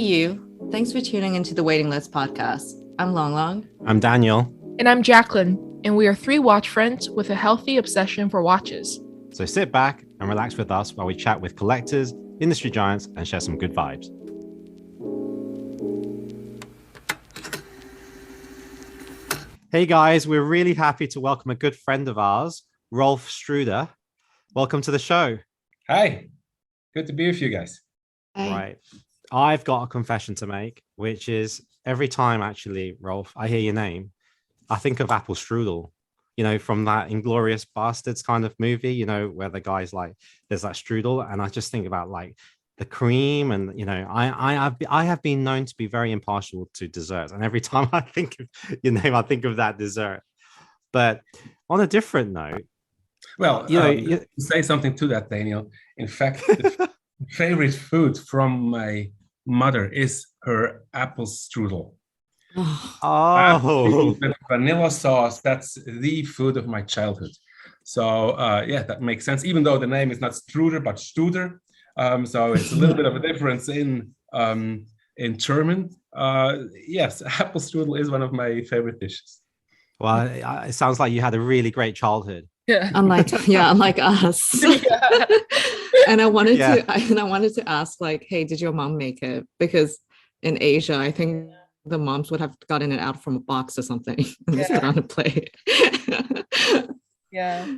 you. Thanks for tuning into the Waiting List podcast. I'm Long Long. I'm Daniel. And I'm Jacqueline. And we are three watch friends with a healthy obsession for watches. So sit back and relax with us while we chat with collectors, industry giants, and share some good vibes. Hey guys, we're really happy to welcome a good friend of ours, Ralf Struder. Welcome to the show. Hi, good to be with you guys. Hi. Right. I've got a confession to make, which is every time actually, Rolf, I hear your name, I think of Apple Strudel, from that Inglorious Bastards kind of movie, where the guy's like, there's that strudel. And I just think about like the cream and, I have been known to be very impartial to desserts. And every time I think of your name, I think of that dessert. But on a different note, well, to say something to that, Daniel, in fact, the favorite food from my mother is her apple strudel. Oh, with vanilla sauce. That's the food of my childhood. So that makes sense. Even though the name is not Struder but Studer, so it's a little bit of a difference in German. Yes, apple strudel is one of my favorite dishes. Well, it sounds like you had a really great childhood. Yeah. Unlike us. Yeah. And I wanted to ask, like, hey, did your mom make it? Because in Asia, I think the moms would have gotten it out from a box or something and just put on a plate. Yeah.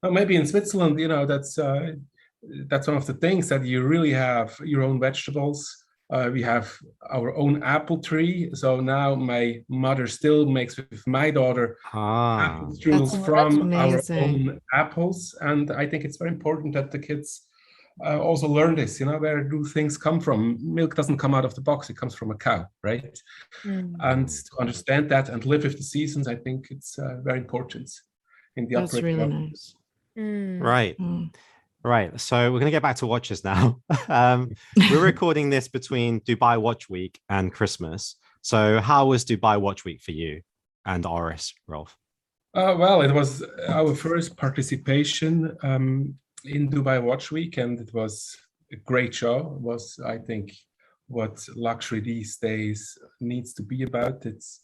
Well, maybe in Switzerland, that's one of the things that you really have your own vegetables. We have our own apple tree. So now my mother still makes with my daughter apple strudels from our own apples. And I think it's very important that the kids also learn this, where do things come from? Milk doesn't come out of the box, it comes from a cow, right? And to understand that and live with the seasons, I think it's very important in the That's really nice. Right. Right. So we're going to get back to watches now. We're recording this between Dubai Watch Week and Christmas. So how was Dubai Watch Week for you and Oris, Rolf? Well, it was our first participation in Dubai Watch Week, and it was a great show. It was, I think, what luxury these days needs to be about. It's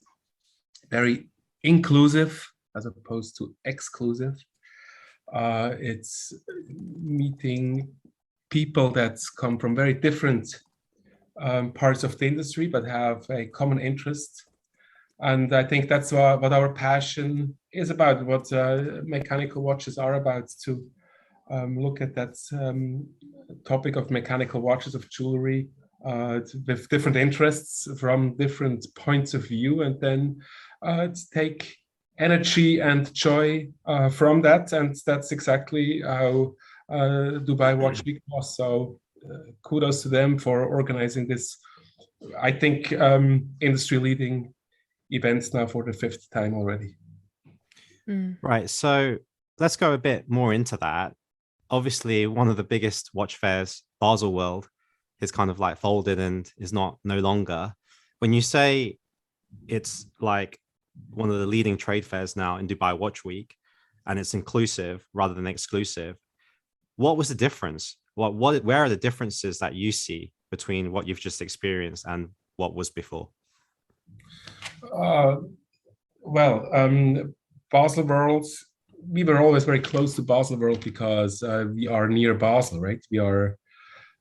very inclusive as opposed to exclusive. It's meeting people that come from very different parts of the industry, but have a common interest. And I think that's what our passion is about, what mechanical watches are about, to look at that topic of mechanical watches, of jewelry, with different interests from different points of view, and then to take energy and joy from that. And that's exactly how Dubai Watch Week was. So kudos to them for organizing this, I think, industry-leading events now for the fifth time already. Right. So let's go a bit more into that. Obviously, one of the biggest watch fairs, Baselworld, is kind of like folded and is no longer. When you say it's like one of the leading trade fairs now in Dubai Watch Week, and it's inclusive rather than exclusive, what was the difference? Where are the differences that you see between what you've just experienced and what was before? Baselworld, we were always very close to Baselworld because we are near Basel, right? We are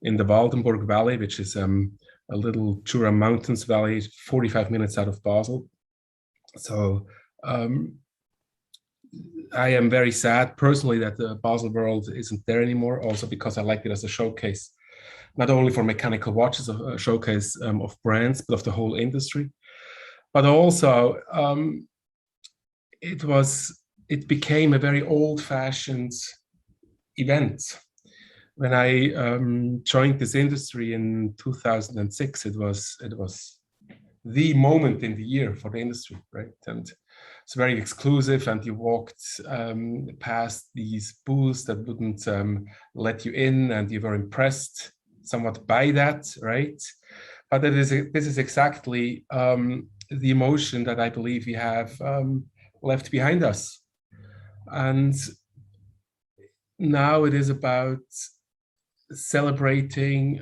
in the Waldenburg Valley, which is a little Jura Mountains valley, 45 minutes out of Basel. So I am very sad personally that the Baselworld isn't there anymore, also because I like it as a showcase, not only for mechanical watches, a showcase of brands, but of the whole industry. But also it became a very old-fashioned event. When I joined this industry in 2006, it was the moment in the year for the industry, right? And it's very exclusive, and you walked past these booths that wouldn't let you in, and you were impressed somewhat by that, right? But this is exactly the emotion that I believe we have left behind us. And now it is about celebrating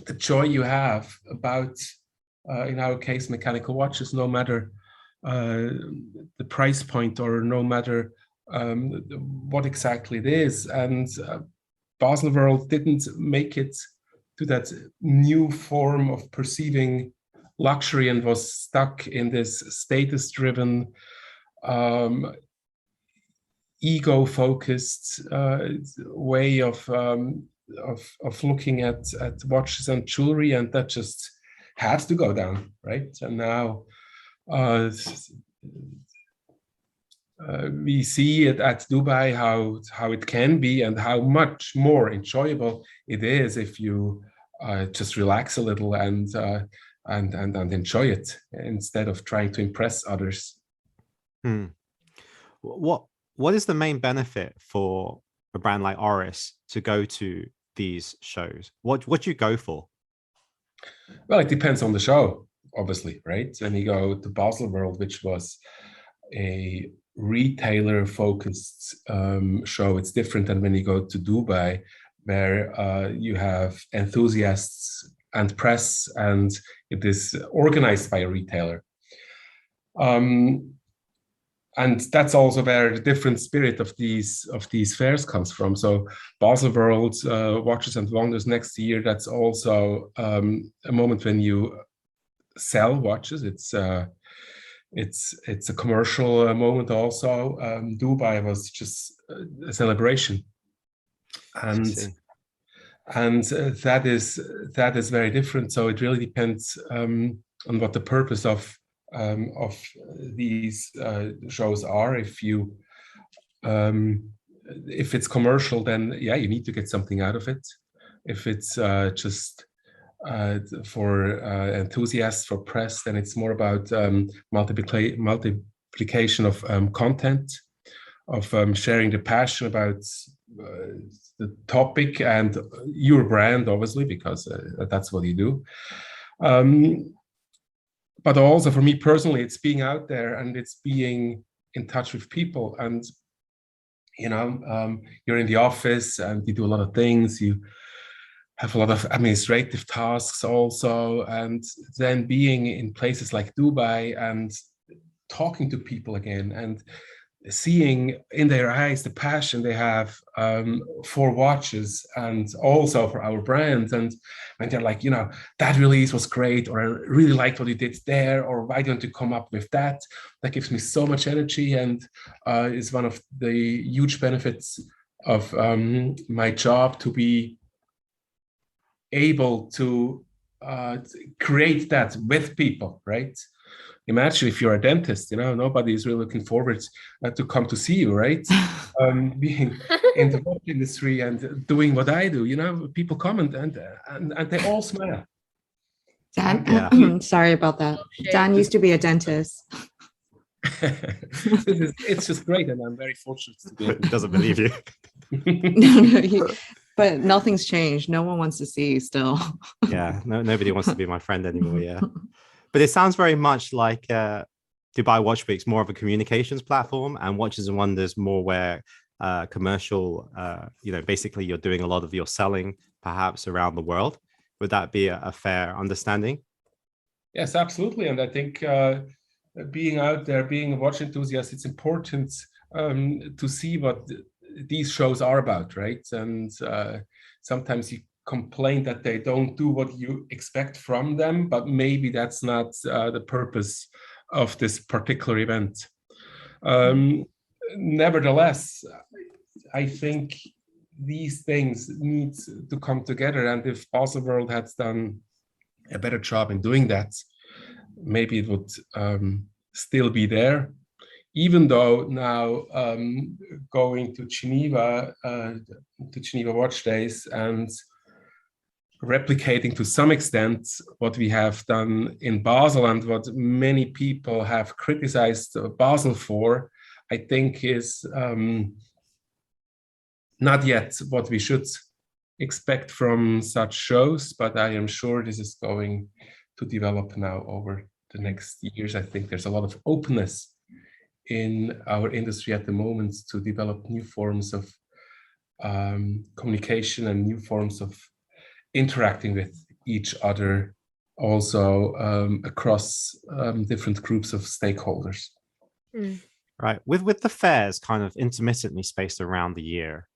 the joy you have about, in our case, mechanical watches, no matter the price point or no matter what exactly it is. And Baselworld didn't make it to that new form of perceiving luxury and was stuck in this status-driven, ego-focused way of looking at watches and jewelry, and that just had to go down, right? And now we see it at Dubai how it can be and how much more enjoyable it is if you just relax a little and enjoy it instead of trying to impress others. What is the main benefit for a brand like Oris to go to these shows? What do you go for? Well, it depends on the show, obviously, right? When you go to Baselworld, which was a retailer-focused show, it's different than when you go to Dubai, where you have enthusiasts and press, and it is organized by a retailer. And that's also where the different spirit of these fairs comes from. So Baselworld, Watches and Wonders next year, that's also a moment when you sell watches. It's a commercial moment also. Dubai was just a celebration, and that is very different. So it really depends on what the purpose of these shows are. If it's commercial, then yeah, you need to get something out of it. If it's just for enthusiasts, for press, then it's more about multiplication of content, of sharing the passion about the topic and your brand, obviously, because that's what you do. But also for me personally, it's being out there and it's being in touch with people. And, you're in the office and you do a lot of things. You have a lot of administrative tasks also. And then being in places like Dubai and talking to people again and seeing in their eyes the passion they have for watches and also for our brand, and when they're like, that release was great, or I really liked what you did there, or why don't you come up with that gives me so much energy, and is one of the huge benefits of my job, to be able to create that with people, right? Imagine if you're a dentist, nobody is really looking forward to come to see you, right? Being in the watch industry and doing what I do, people come and they all smile. Dan, sorry about that. Dan used to be a dentist. It's just great, and I'm very fortunate to be. He doesn't believe you. But nothing's changed. No one wants to see you still. Yeah, nobody wants to be my friend anymore. Yeah. But it sounds very much like Dubai Watch Week's more of a communications platform, and Watches and Wonders more where commercial, basically you're doing a lot of your selling perhaps around the world. Would that be a fair understanding? Yes, absolutely. And I think being out there, being a watch enthusiast, it's important to see what these shows are about, right? And sometimes you complain that they don't do what you expect from them, but maybe that's not the purpose of this particular event. Nevertheless, I think these things need to come together, and if Baselworld had done a better job in doing that, maybe it would still be there. Even though now going to Geneva Watch Days and replicating to some extent what we have done in Basel and what many people have criticized Basel for, I think is not yet what we should expect from such shows, but I am sure this is going to develop now over the next years. I think there's a lot of openness in our industry at the moment to develop new forms of communication and new forms of interacting with each other also across different groups of stakeholders. Right. With the fairs kind of intermittently spaced around the year,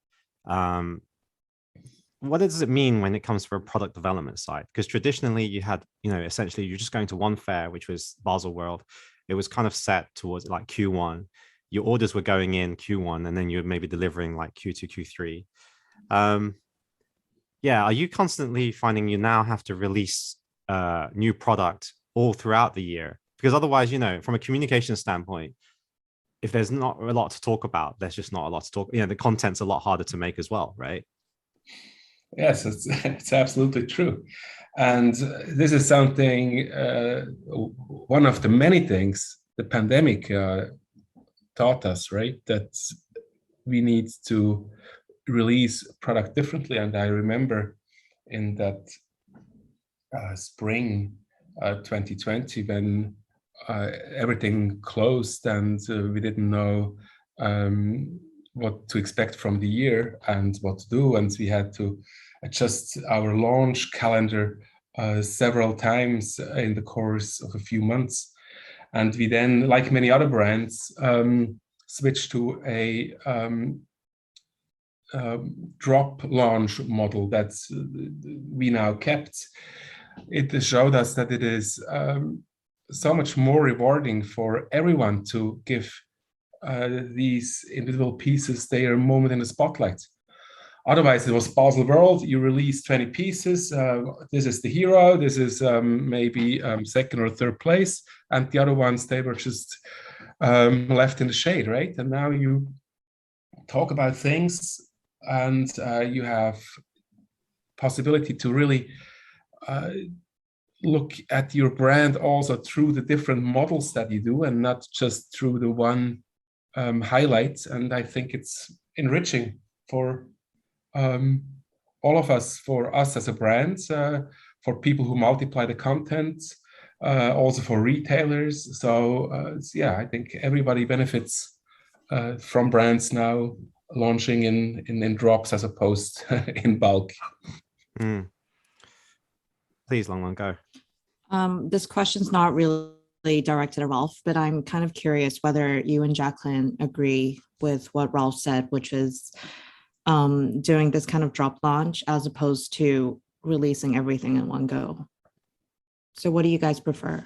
what does it mean when it comes for a product development side? Because traditionally you had, essentially you're just going to one fair, which was Baselworld. It was kind of set towards like Q1. Your orders were going in Q1, and then you're maybe delivering like Q2, Q3. Yeah, are you constantly finding you now have to release new product all throughout the year? Because otherwise, from a communication standpoint, if there's not a lot to talk about, there's just not a lot to talk. The content's a lot harder to make as well, right? Yes, it's absolutely true. And this is something, one of the many things the pandemic taught us, right? That we need to release product differently. And I remember in that spring 2020, when everything closed and we didn't know what to expect from the year and what to do. And we had to adjust our launch calendar several times in the course of a few months. And we then, like many other brands, switched to a drop launch model that we now kept. It showed us that it is so much more rewarding for everyone to give these individual pieces their moment in the spotlight. Otherwise, it was Baselworld. You release 20 pieces. This is the hero. This is maybe second or third place. And the other ones, they were just left in the shade, right? And now you talk about things and you have possibility to really look at your brand also through the different models that you do and not just through the one highlight. And I think it's enriching for all of us, for us as a brand, for people who multiply the content, also for retailers. So yeah, I think everybody benefits from brands now launching in drops as opposed in bulk. Please, Long go. This question's not really directed at Ralf, but I'm kind of curious whether you and Jacqueline agree with what Ralf said, which is doing this kind of drop launch as opposed to releasing everything in one go. So what do you guys prefer?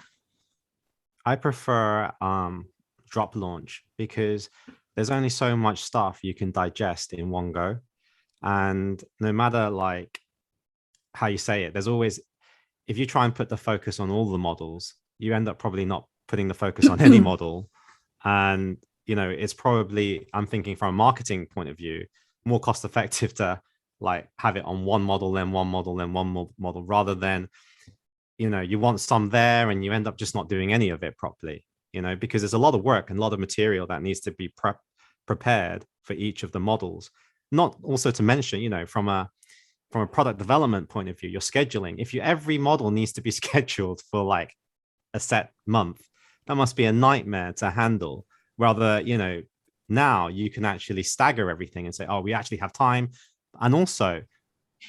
I prefer drop launch because there's only so much stuff you can digest in one go. And no matter like how you say it, there's always, if you try and put the focus on all the models, you end up probably not putting the focus on any model. And, it's probably, I'm thinking from a marketing point of view, more cost effective to like have it on one model, then one model, then one model, rather than, you want some there and you end up just not doing any of it properly, because there's a lot of work and a lot of material that needs to be prepared for each of the models. Not also to mention, from a product development point of view, your scheduling, if every model needs to be scheduled for like a set month, that must be a nightmare to handle. Rather, now you can actually stagger everything and say, oh, we actually have time. And also,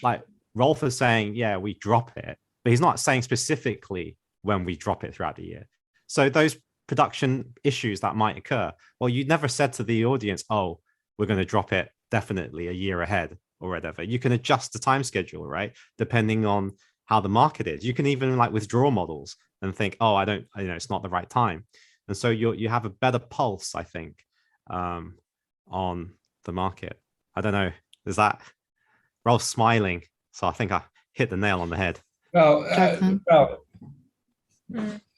like Rolf is saying, yeah, we drop it, but he's not saying specifically when we drop it throughout the year. So those production issues that might occur, well, you never said to the audience, oh, we're going to drop it definitely a year ahead or whatever. You can adjust the time schedule, right? Depending on how the market is. You can even like withdraw models and think, oh, I don't, it's not the right time. And so you have a better pulse, I think, on the market. I don't know. Is that Ralph's smiling? So I think I hit the nail on the head. Well,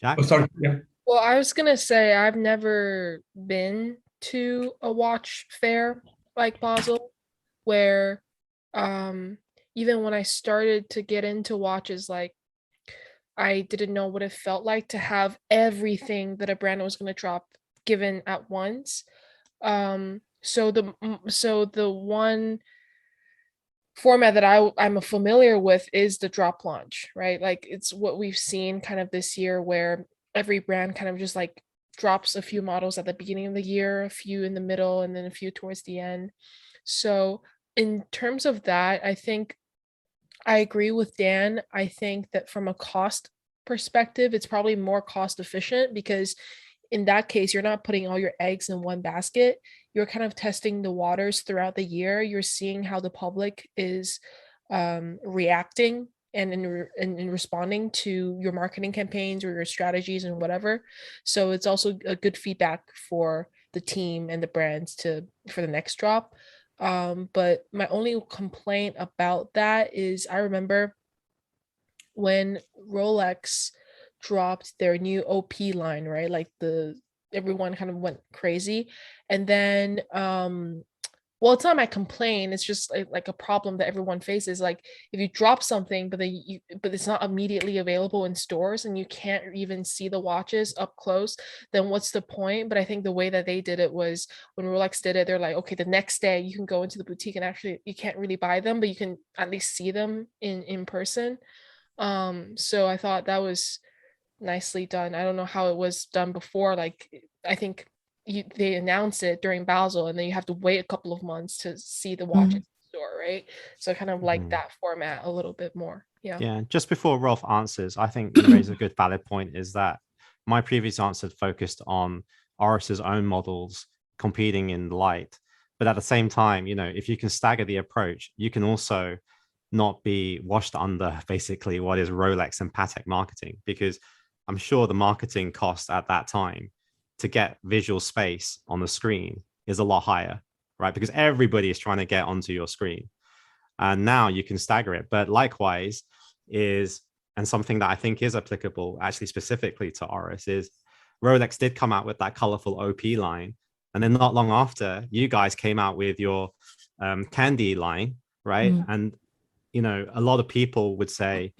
Jack? Oh, sorry. Yeah. Well, I was gonna say I've never been to a watch fair like Basel, where even when I started to get into watches, like I didn't know what it felt like to have everything that a brand was going to drop given at once. So the one format that I'm familiar with is the drop launch, right? Like it's what we've seen kind of this year, where every brand kind of just like drops a few models at the beginning of the year, a few in the middle, and then a few towards the end. So in terms of that, I think I agree with Dan. I think that from a cost perspective, it's probably more cost efficient because in that case, you're not putting all your eggs in one basket. You're kind of testing the waters throughout the year. You're seeing how the public is reacting and in responding to your marketing campaigns or your strategies and whatever. So it's also a good feedback for the team and the brands for the next drop. But my only complaint about that is I remember when Rolex dropped their new OP line, right? Like everyone kind of went crazy. And then well, it's not my complaint, it's just like a problem that everyone faces. Like if you drop something but it's not immediately available in stores and you can't even see the watches up close, then what's the point? But I think the way that they did it was when Rolex did it, they're like, okay, the next day you can go into the boutique and actually you can't really buy them, but you can at least see them in person. So I thought that was nicely done. I don't know how it was done before. Like I think they announce it during Basel and then you have to wait a couple of months to see the watch in the store, right? So I kind of like that format a little bit more. Yeah, just before Rolf answers, I think you raise a good valid point, is that my previous answer focused on Oris's own models competing in light. But at the same time, if you can stagger the approach, you can also not be washed under basically what is Rolex and Patek marketing, because I'm sure the marketing cost at that time to get visual space on the screen is a lot higher, right? Because everybody is trying to get onto your screen. And now you can stagger it. But likewise and something that I think is applicable actually specifically to Oris, is Rolex did come out with that colorful OP line. And then not long after, you guys came out with your Candy line, right? And, a lot of people would say,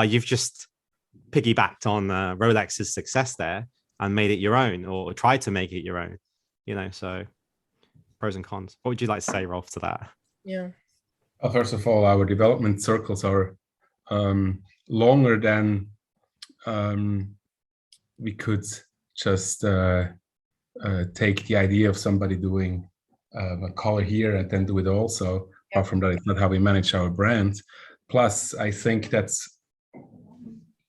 you've just piggybacked on Rolex's success there and made it your own, or tried to make it your own, so pros and cons. What would you like to say, Rolf, to that? Yeah. Well, first of all, our development circles are longer than we could just take the idea of somebody doing a color here and then do it also. Apart from that, it's not how we manage our brand. Plus, I think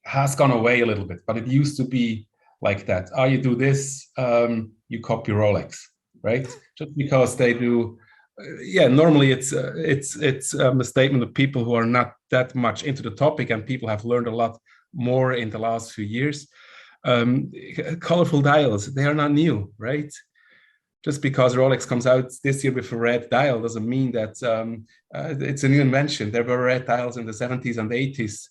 has gone away a little bit, but it used to be like that. You do this, you copy Rolex, right? Just because they do. Normally it's a statement of people who are not that much into the topic, and people have learned a lot more in the last few years. Colorful dials, they are not new, right? Just because Rolex comes out this year with a red dial doesn't mean that it's a new invention. There were red dials in the 70s and 80s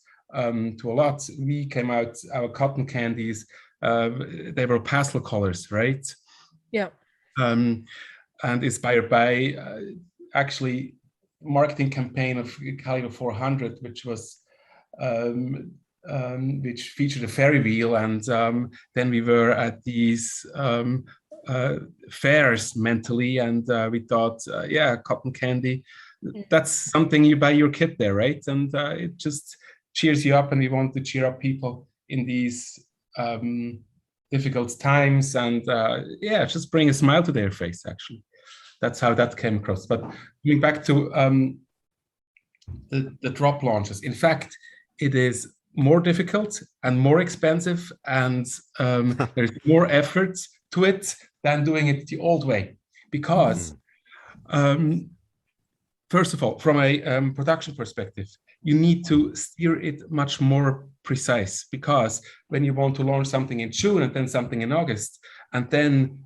to a lot. We came out, our cotton candies, they were pastel colors, right? Yeah. And inspired by actually marketing campaign of Caliber 400, which was which featured a Ferry wheel, and then we were at these fairs mentally, and we thought, cotton candy, that's something you buy your kid there, right? And it just cheers you up, and we want to cheer up people in these difficult times, and just bring a smile to their face. Actually, that's how that came across. But going back to the drop launches, in fact, it is more difficult and more expensive, and there's more effort to it than doing it the old way, because first of all, from a production perspective, you need to steer it much more precise, because when you want to launch something in June and then something in August, and then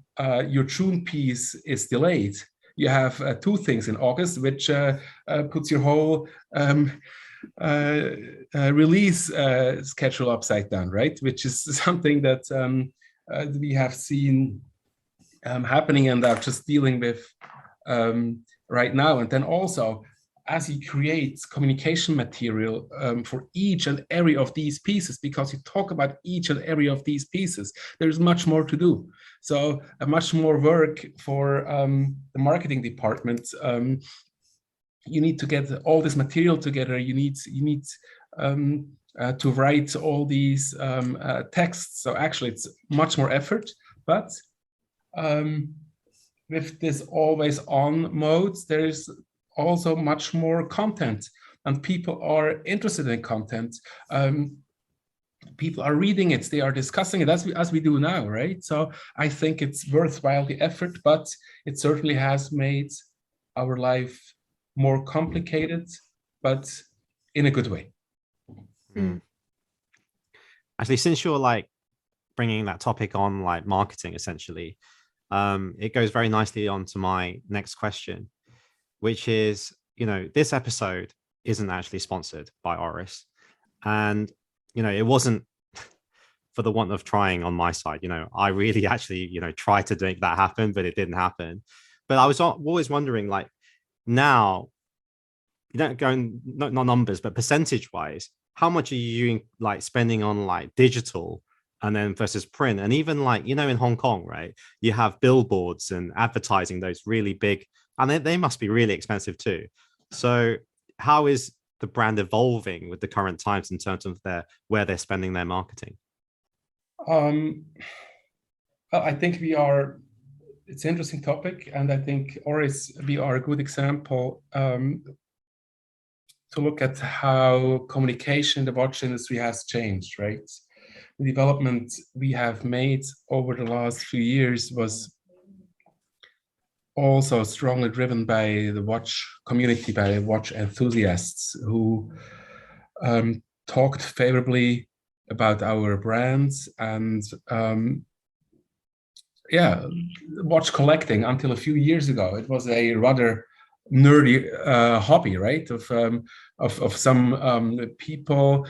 your June piece is delayed, you have two things in August, which puts your whole release schedule upside down, right? Which is something that we have seen happening and are just dealing with right now. And then also, as you create communication material for each and every of these pieces, because you talk about each and every of these pieces, there's much more to do. So much more work for the marketing department. You need to get all this material together. You need to write all these texts. So actually, it's much more effort. But with this always on mode, there is also much more content. and people are interested in content. People are reading it, they are discussing it as we do now, right? So I think it's worthwhile the effort, but it certainly has made our life more complicated, but in a good way. Actually, since you're like bringing that topic on, like marketing, essentially, it goes very nicely on to my next question, which is, this episode isn't actually sponsored by Oris, and it wasn't for the want of trying on my side. I really actually tried to make that happen, but it didn't happen. But I was always wondering, like, now, going not numbers, but percentage wise, how much are you like spending on like digital and then versus print? And even like, in Hong Kong, right, you have billboards and advertising, those really big, and they must be really expensive too. So how is the brand evolving with the current times in terms of where they're spending their marketing? Well, I think it's an interesting topic, and I think Oris, we are a good example to look at how communication in the watch industry has changed, right? The development we have made over the last few years was also strongly driven by the watch community, by watch enthusiasts who talked favorably about our brands. And watch collecting until a few years ago, it was a rather nerdy hobby, right? Of some people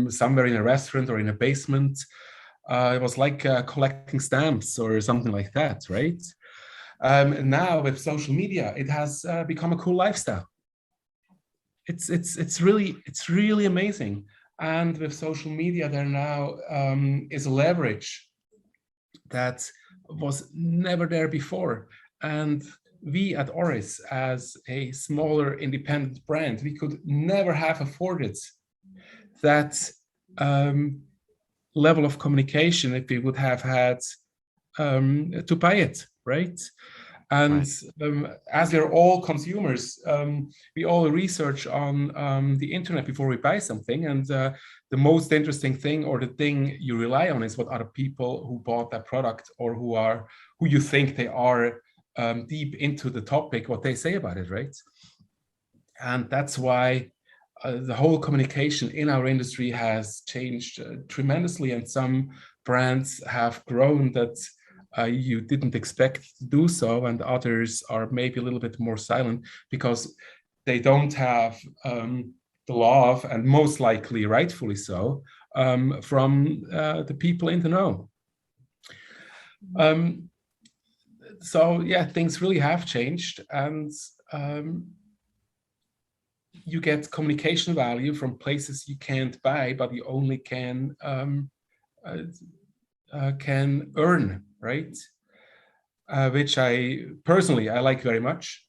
somewhere in a restaurant or in a basement. It was like collecting stamps or something like that, right? Now with social media, it has become a cool lifestyle. It's really amazing. And with social media, there now is a leverage that was never there before. And we at Oris, as a smaller independent brand, we could never have afforded that level of communication if we would have had to buy it, right? And as we're all consumers, we all research on the internet before we buy something. And the most interesting thing, or the thing you rely on, is what other people who bought that product, or who you think they are deep into the topic, what they say about it, right? And that's why the whole communication in our industry has changed tremendously, and some brands have grown that you didn't expect to do so, and others are maybe a little bit more silent because they don't have the love, and most likely rightfully so, from the people in the know. So yeah, things really have changed, and you get communication value from places you can't buy, but you only can earn, right? Which I personally like very much.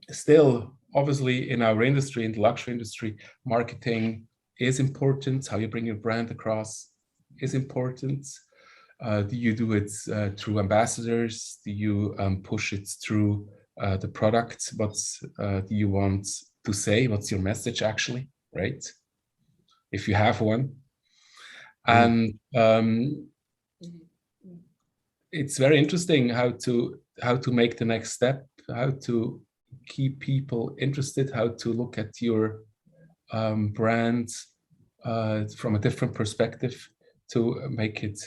Still, obviously, in our industry, in the luxury industry, marketing is important. How you bring your brand across is important. Do you do it through ambassadors? Do you push it through the product? What do you want to say? What's your message actually, right? If you have one. And it's very interesting how to make the next step, how to keep people interested, how to look at your brand from a different perspective, to make it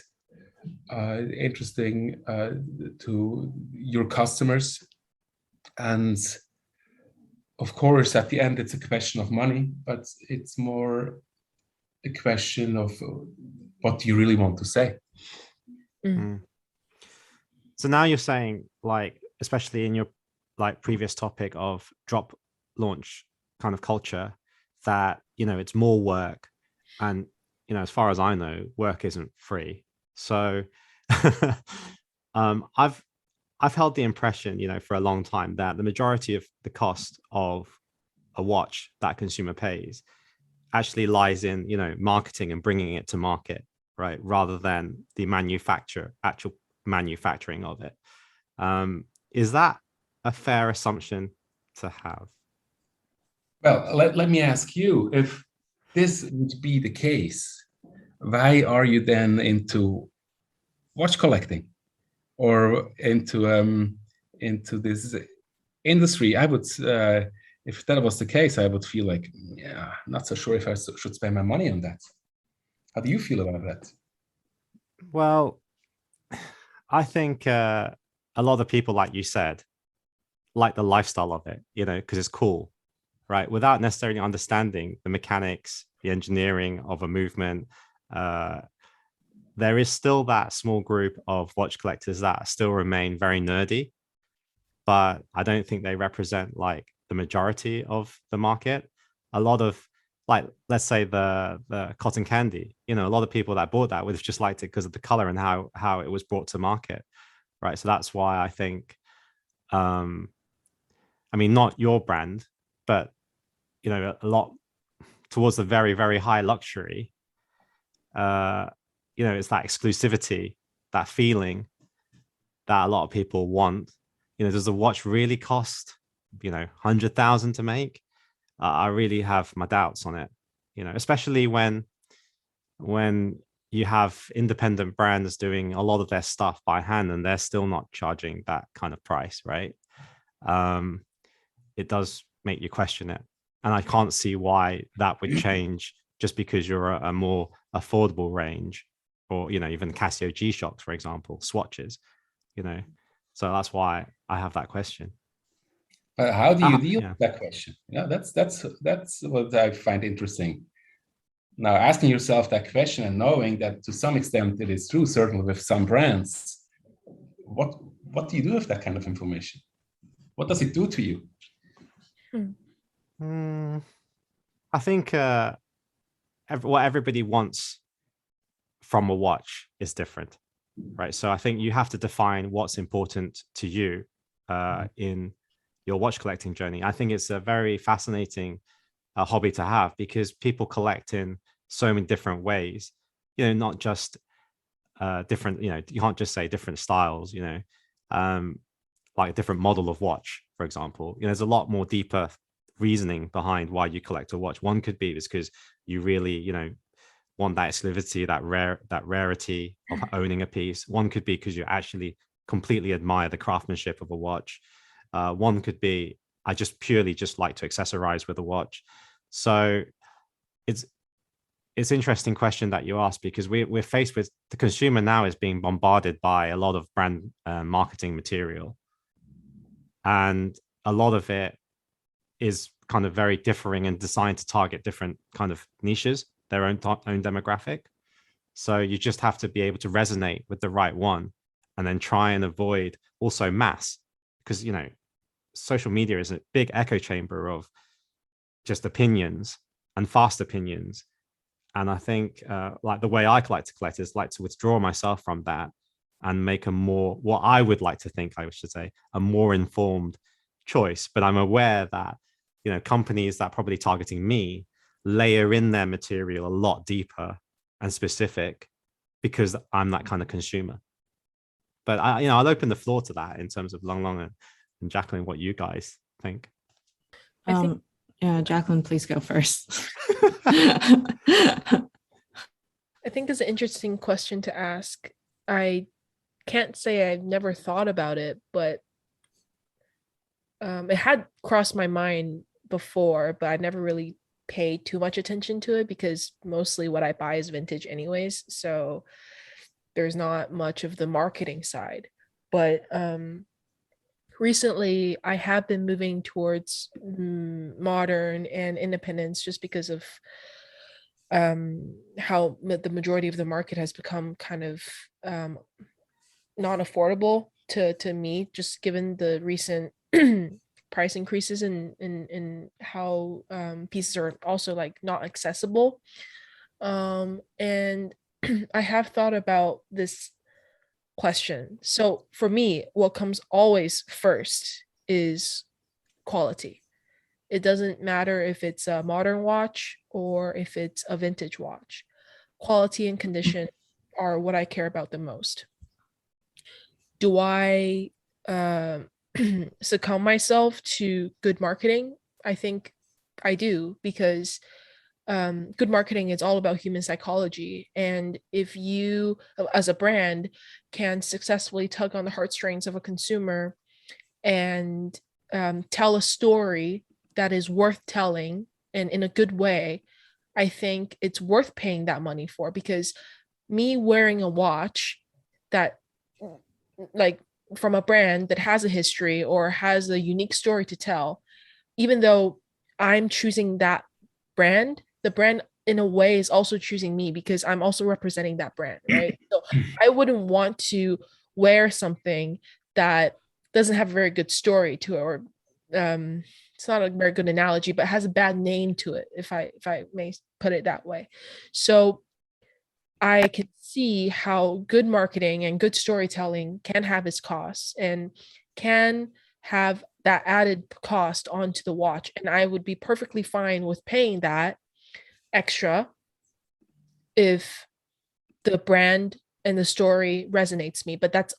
interesting to your customers. And of course, at the end, it's a question of money, but it's more a question of what you really want to say. So now you're saying, like, especially in your like previous topic of drop launch kind of culture, that it's more work, and as far as I know, work isn't free. So I've held the impression, for a long time, that the majority of the cost of a watch that consumer pays actually lies in, marketing and bringing it to market, right? Rather than the actual manufacturing of it. Is that a fair assumption to have? Well, let me ask you, if this would be the case, why are you then into watch collecting or into this industry? I would, if that was the case, I would feel like, yeah, not so sure if I should spend my money on that. How do you feel about that? Well, I think a lot of people, like you said, like the lifestyle of it, because it's cool, right? Without necessarily understanding the mechanics, the engineering of a movement. There is still that small group of watch collectors that still remain very nerdy, but I don't think they represent like the majority of the market. A lot of, like, let's say the cotton candy, a lot of people that bought that would have just liked it because of the color and how it was brought to market, right? So that's why I think, I mean, not your brand, but a lot towards the very, very high luxury. It's that exclusivity, that feeling that a lot of people want. Does the watch really cost 100,000 to make? I really have my doubts on it. Especially when you have independent brands doing a lot of their stuff by hand and they're still not charging that kind of price, right? It does make you question it, and I can't see why that would change just because you're a more affordable range, or even Casio G-Shocks, for example, swatches. So that's why I have that question. How do you deal with that question? That's what I find interesting. Now, asking yourself that question and knowing that to some extent it is true, certainly with some brands, what do you do with that kind of information? What does it do to you? I think what everybody wants from a watch is different, right? So I think you have to define what's important to you in your watch collecting journey. I think it's a very fascinating hobby to have because people collect in so many different ways, not just different, you can't just say different styles, like a different model of watch, for example. There's a lot more deeper reasoning behind why you collect a watch. One could be because you really, want that exclusivity, that rarity of owning a piece. One could be because you actually completely admire the craftsmanship of a watch. One could be, I just purely just like to accessorize with a watch. So it's interesting question that you asked, because we're faced with, the consumer now is being bombarded by a lot of brand marketing material, and a lot of it is kind of very differing and designed to target different kind of niches, their own demographic. So you just have to be able to resonate with the right one, and then try and avoid also mass, because social media is a big echo chamber of just opinions and fast opinions. And I think like the way I like to collect is like to withdraw myself from that and make a more, what I would like to think, I should say, a more informed choice. But I'm aware that companies that are probably targeting me layer in their material a lot deeper and specific because I'm that kind of consumer. But I'll open the floor to that in terms of Long and Jacqueline, what you guys think. Yeah, Jacqueline, please go first. I think it's an interesting question to ask. I can't say I've never thought about it, but it had crossed my mind before, but I never really paid too much attention to it because mostly what I buy is vintage anyways. So there's not much of the marketing side. But recently I have been moving towards modern and independence just because of how the majority of the market has become kind of not affordable to me, just given the recent price increases and how pieces are also like not accessible. And I have thought about this question. So for me, what comes always first is quality. It doesn't matter if it's a modern watch or if it's a vintage watch. Quality and condition are what I care about the most. Do I succumb myself to good marketing? I think I do, because good marketing is all about human psychology. And if you, as a brand, can successfully tug on the heartstrings of a consumer and tell a story that is worth telling and in a good way, I think it's worth paying that money for. Because me wearing a watch that, like, from a brand that has a history or has a unique story to tell, even though I'm choosing that brand, the brand in a way is also choosing me, because I'm also representing that brand, right? So I wouldn't want to wear something that doesn't have a very good story to it, or it's not a very good analogy, but has a bad name to it, if I may put it that way. So I can see how good marketing and good storytelling can have its costs and can have that added cost onto the watch. And I would be perfectly fine with paying that extra if the brand and the story resonates me. But that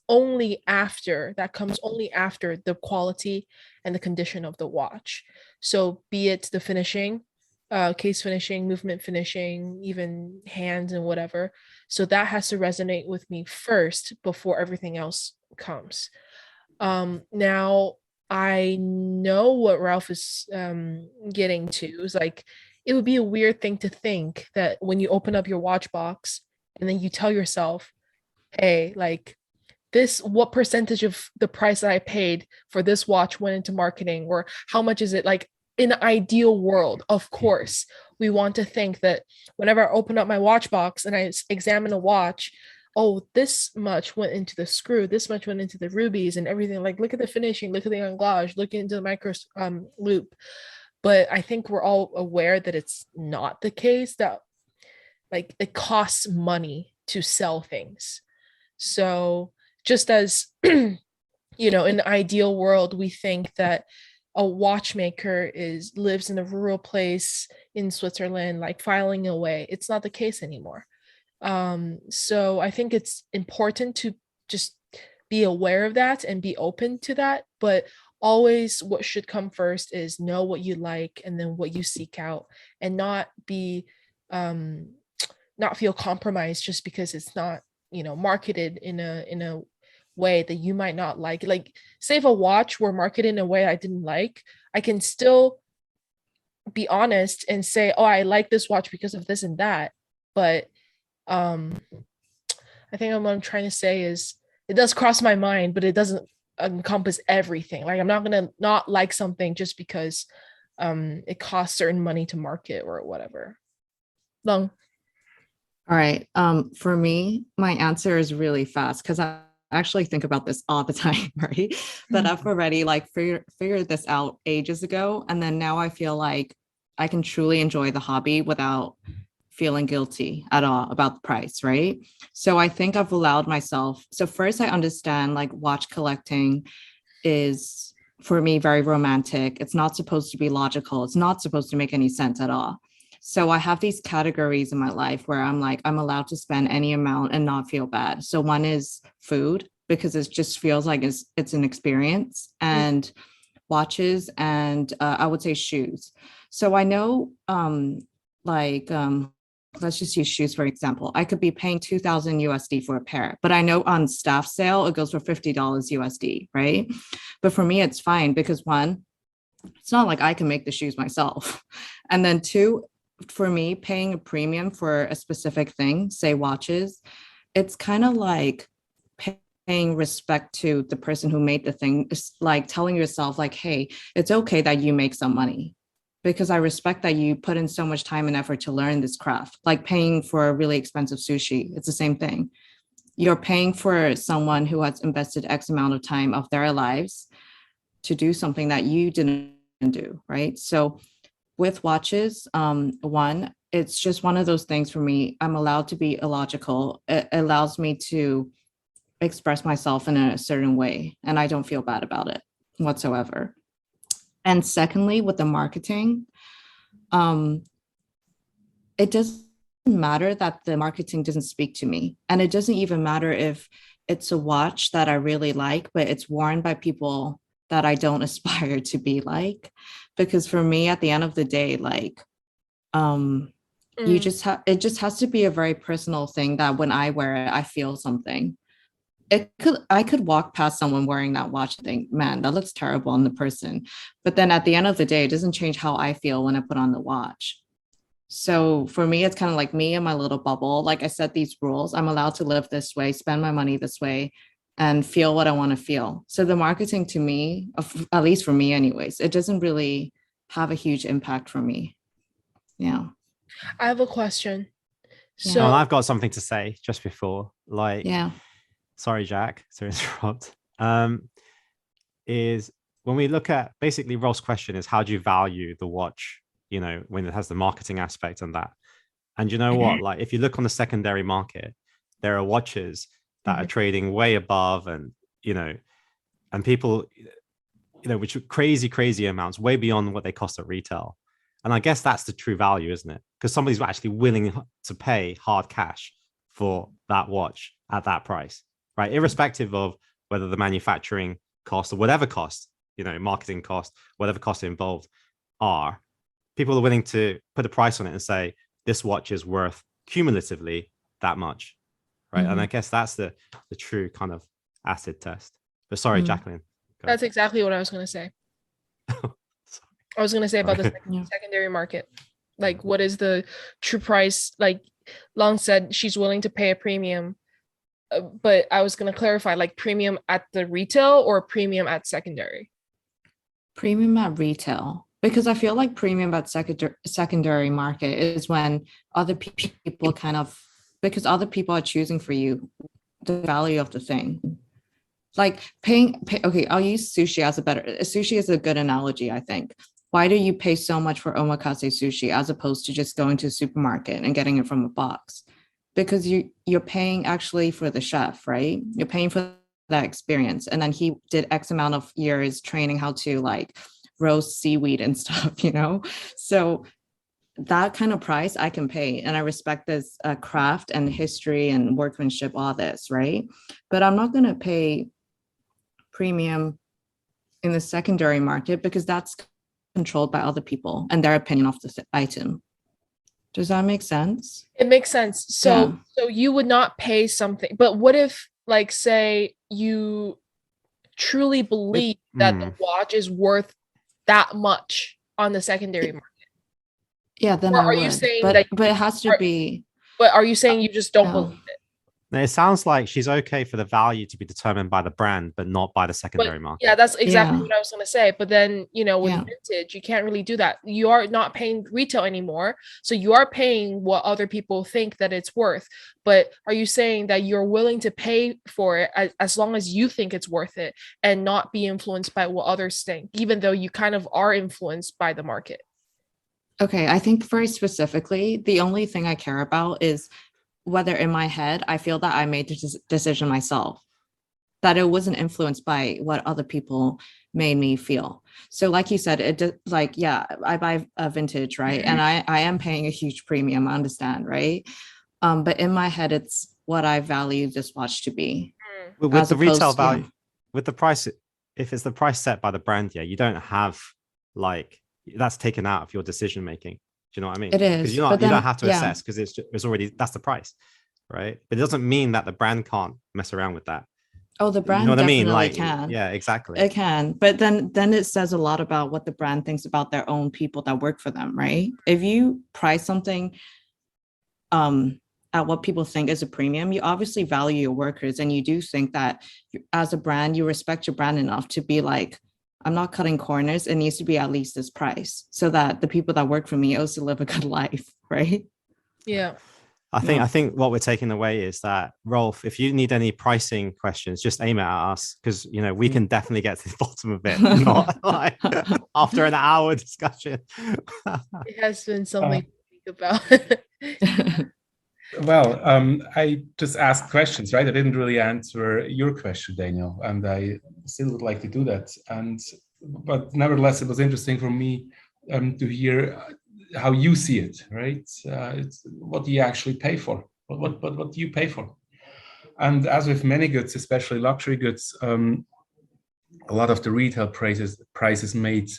comes only after the quality and the condition of the watch. So be it the finishing, case finishing, movement finishing, even hands and whatever. So that has to resonate with me first before everything else comes. Now I know what Ralph is getting to. Is like, it would be a weird thing to think that when you open up your watch box and then you tell yourself, hey, like, this, what percentage of the price that I paid for this watch went into marketing, or how much is it? Like, in an ideal world, of course, we want to think that whenever I open up my watch box and I examine a watch, oh, this much went into the screw, this much went into the rubies and everything. Like, look at the finishing, look at the anglage, look into the micro loop. But I think we're all aware that it's not the case, that like it costs money to sell things. So just as, in the ideal world, we think that a watchmaker lives in a rural place in Switzerland, like filing away. It's not the case anymore. So I think it's important to just be aware of that and be open to that. But always what should come first is know what you like and then what you seek out, and not feel compromised just because it's not, marketed in a way that you might not like. Like, say if a watch were marketed in a way I didn't like, I can still be honest and say, oh, I like this watch because of this and that. But I think what I'm trying to say is, it does cross my mind, but it doesn't encompass everything. Like, I'm not gonna not like something just because it costs certain money to market or whatever. Long. All right. For me, my answer is really fast because I actually think about this all the time, right? But I've already like figured this out ages ago. And then now I feel like I can truly enjoy the hobby without feeling guilty at all about the price, right? So I think I've allowed myself. So first, I understand like watch collecting is for me very romantic. It's not supposed to be logical. It's not supposed to make any sense at all. So I have these categories in my life where I'm like, I'm allowed to spend any amount and not feel bad. So one is food, because it just feels like it's an experience, and watches, and I would say shoes. So I know let's just use shoes for example. I could be paying 2,000 USD for a pair, but I know on staff sale it goes for $50 USD, right? But for me, it's fine because one, it's not like I can make the shoes myself. And then two, for me, paying a premium for a specific thing, say watches, it's kind of like paying respect to the person who made the thing. It's like telling yourself like, hey, it's okay that you make some money because I respect that you put in so much time and effort to learn this craft. Like paying for a really expensive sushi, it's the same thing. You're paying for someone who has invested X amount of time of their lives to do something that you didn't do, right? So with watches, one, it's just one of those things for me. I'm allowed to be illogical. It allows me to express myself in a certain way, and I don't feel bad about it whatsoever. And secondly, with the marketing, it doesn't matter that the marketing doesn't speak to me. And it doesn't even matter if it's a watch that I really like, but it's worn by people that I don't aspire to be like, because for me, at the end of the day, like, you just have, it just has to be a very personal thing that when I wear it, I feel something. I could walk past someone wearing that watch and think, man, that looks terrible on the person. But then at the end of the day, it doesn't change how I feel when I put on the watch. So for me, it's kind of like me and my little bubble. Like I set these rules. I'm allowed to live this way, spend my money this way, and feel what I want to feel. So the marketing to me, at least for me anyways, it doesn't really have a huge impact for me. Yeah. I have a question. Yeah. So And I've got something to say just before, like, Yeah. sorry, Jack, to interrupt. Is when we look at basically Rolf's question is how do you value the watch, you know, when it has the marketing aspect and that. And you know what? Like if you look on the secondary market, there are watches that are trading way above and, you know, and people, you know, which are crazy amounts, way beyond what they cost at retail. And I guess that's the true value, isn't it? Because somebody's actually willing to pay hard cash for that watch at that price, right? Irrespective of whether the manufacturing cost or whatever cost, you know, marketing cost, whatever costs involved are, people are willing to put a price on it and say, this watch is worth cumulatively that much, right? And I guess that's the true kind of acid test. But sorry, Jacqueline. that's exactly what I was going to say. I was going to say about the secondary market. Like, what is the true price? Like Long said, she's willing to pay a premium. But I was going to clarify, like premium at the retail or premium at secondary? Premium at retail. Because I feel like premium at secondary market is when other people kind of, because other people are choosing for you the value of the thing. Like okay, I'll use sushi as sushi is a good analogy, I think. Why do you pay so much for omakase sushi as opposed to just going to a supermarket and getting it from a box? Because you're paying actually for the chef, right? You're paying for that experience. And then he did X amount of years training how to like roast seaweed and stuff, you know? So that kind of price I can pay. And I respect this craft and history and workmanship, all this, right? But I'm not going to pay premium in the secondary market because that's controlled by other people and their opinion of the item. Does that make sense? It makes sense. So you would not pay something, but what if, like, say you truly believe that the watch is worth that much on the secondary market? Yeah, then or are you saying that? But it has to be. But are you saying you just don't believe it? It sounds like she's okay for the value to be determined by the brand, but not by the secondary market. Yeah, that's exactly what I was going to say. But then, you know, with vintage, you can't really do that. You are not paying retail anymore. So you are paying what other people think that it's worth. But are you saying that you're willing to pay for it as long as you think it's worth it and not be influenced by what others think, even though you kind of are influenced by the market? Okay, I think very specifically, the only thing I care about is whether in my head, I feel that I made the decision myself, that it wasn't influenced by what other people made me feel. So like you said, I buy a vintage, right? And I am paying a huge premium, I understand, right? But in my head, it's what I value this watch to be. With the retail value, with the price, if it's the price set by the brand, you don't have like, that's taken out of your decision making. Do you know what I mean? It is. Because you don't have to assess because it's already, that's the price, right? But it doesn't mean that the brand can't mess around with that. Oh, the brand, you know what definitely I mean? Like, can. Yeah, exactly. It can. But then it says a lot about what the brand thinks about their own people that work for them, right? If you price something at what people think is a premium, you obviously value your workers, and you do think that as a brand, you respect your brand enough to be like, I'm not cutting corners. It needs to be at least this price so that the people that work for me also live a good life, right? Yeah. I think what we're taking away is that, Rolf, if you need any pricing questions, just aim it at us, because you know we can definitely get to the bottom of it, not like after an hour discussion. It has been something to think about. Well, I just asked questions, right? I didn't really answer your question, Daniel, and I still would like to do that. But nevertheless, it was interesting for me to hear how you see it, right? It's what do you actually pay for? What do you pay for? And as with many goods, especially luxury goods, a lot of the retail prices made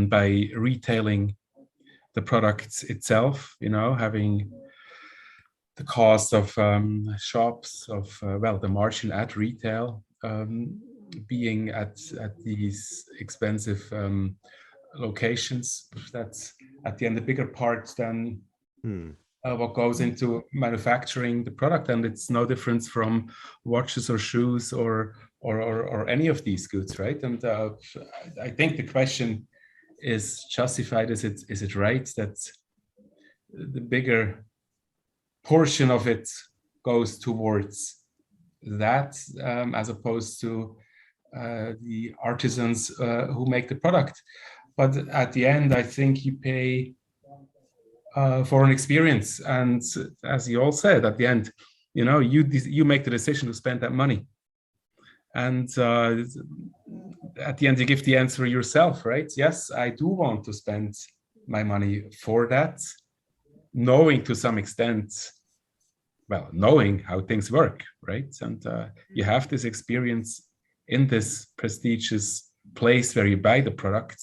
by retailing the products itself, having the cost of shops, of the margin at retail, being at these expensive locations. That's at the end the bigger part than what goes into manufacturing the product, and it's no difference from watches or shoes or any of these goods, right? And I think the question is justified. Is it right that the bigger portion of it goes towards that, as opposed to the artisans who make the product? But at the end, I think you pay for an experience, and as you all said, at the end, you make the decision to spend that money, and at the end you give the answer yourself, right? Yes, I do want to spend my money for that, knowing to some extent, knowing how things work, right? And you have this experience in this prestigious place where you buy the product,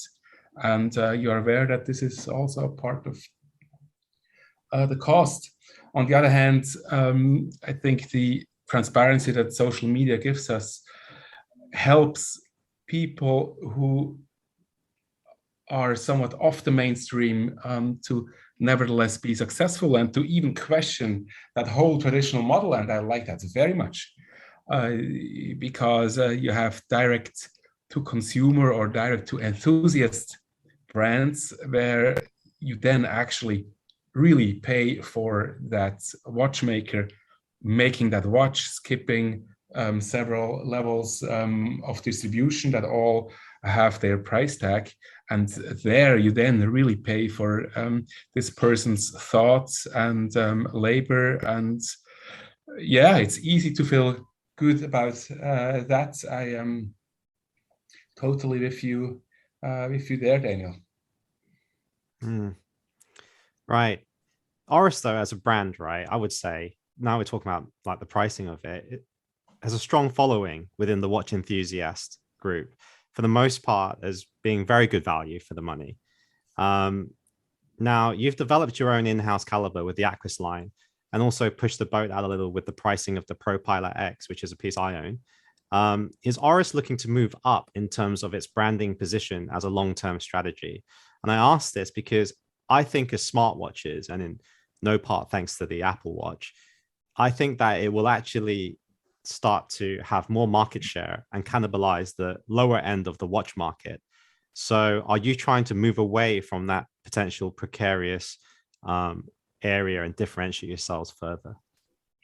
and you are aware that this is also a part of the cost. On the other hand, I think the transparency that social media gives us helps people who are somewhat off the mainstream to nevertheless be successful and to even question that whole traditional model. And I like that very much because you have direct to consumer or direct to enthusiast brands where you then actually really pay for that watchmaker making that watch, skipping several levels of distribution that all have their price tag. And there you then really pay for this person's thoughts and labor. And yeah, it's easy to feel good about that. I am totally with you there, Daniel. Right. Oris, though, as a brand, right, I would say, now we're talking about like the pricing of it, it has a strong following within the watch enthusiast group, for the most part, as being very good value for the money. Now, you've developed your own in-house caliber with the Aquis line, and also pushed the boat out a little with the pricing of the Pro Pilot X, which is a piece I own. Is Oris looking to move up in terms of its branding position as a long-term strategy? And I ask this because I think as smartwatches, and in no part thanks to the Apple Watch, I think that it will actually start to have more market share and cannibalize the lower end of the watch market. So are you trying to move away from that potential precarious area and differentiate yourselves further?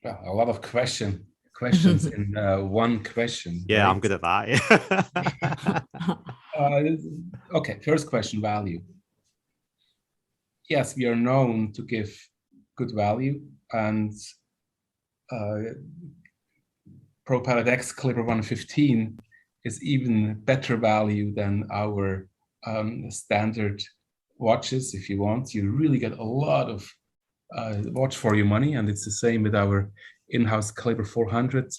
Well, a lot of questions in one question. Yeah, right? I'm good at that. Okay, first question, value. Yes, we are known to give good value, and Pro Pilot X Clipper 115 is even better value than our standard watches. If you want, you really get a lot of watch for your money, and it's the same with our in-house Clipper 400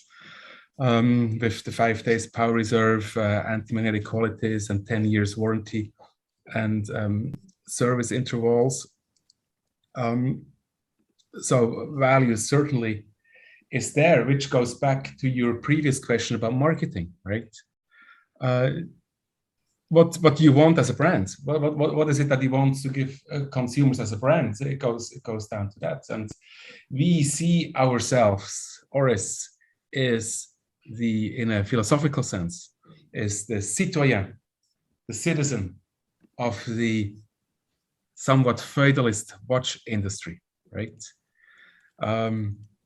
with the 5 days power reserve, anti-magnetic qualities, and 10 years warranty, and service intervals. So value certainly is there, which goes back to your previous question about marketing, right? What do you want as a brand? What is it that you want to give consumers as a brand? It goes down to that. And we see ourselves, Oris is in a philosophical sense, is the citoyen, the citizen of the somewhat feudalist watch industry, right?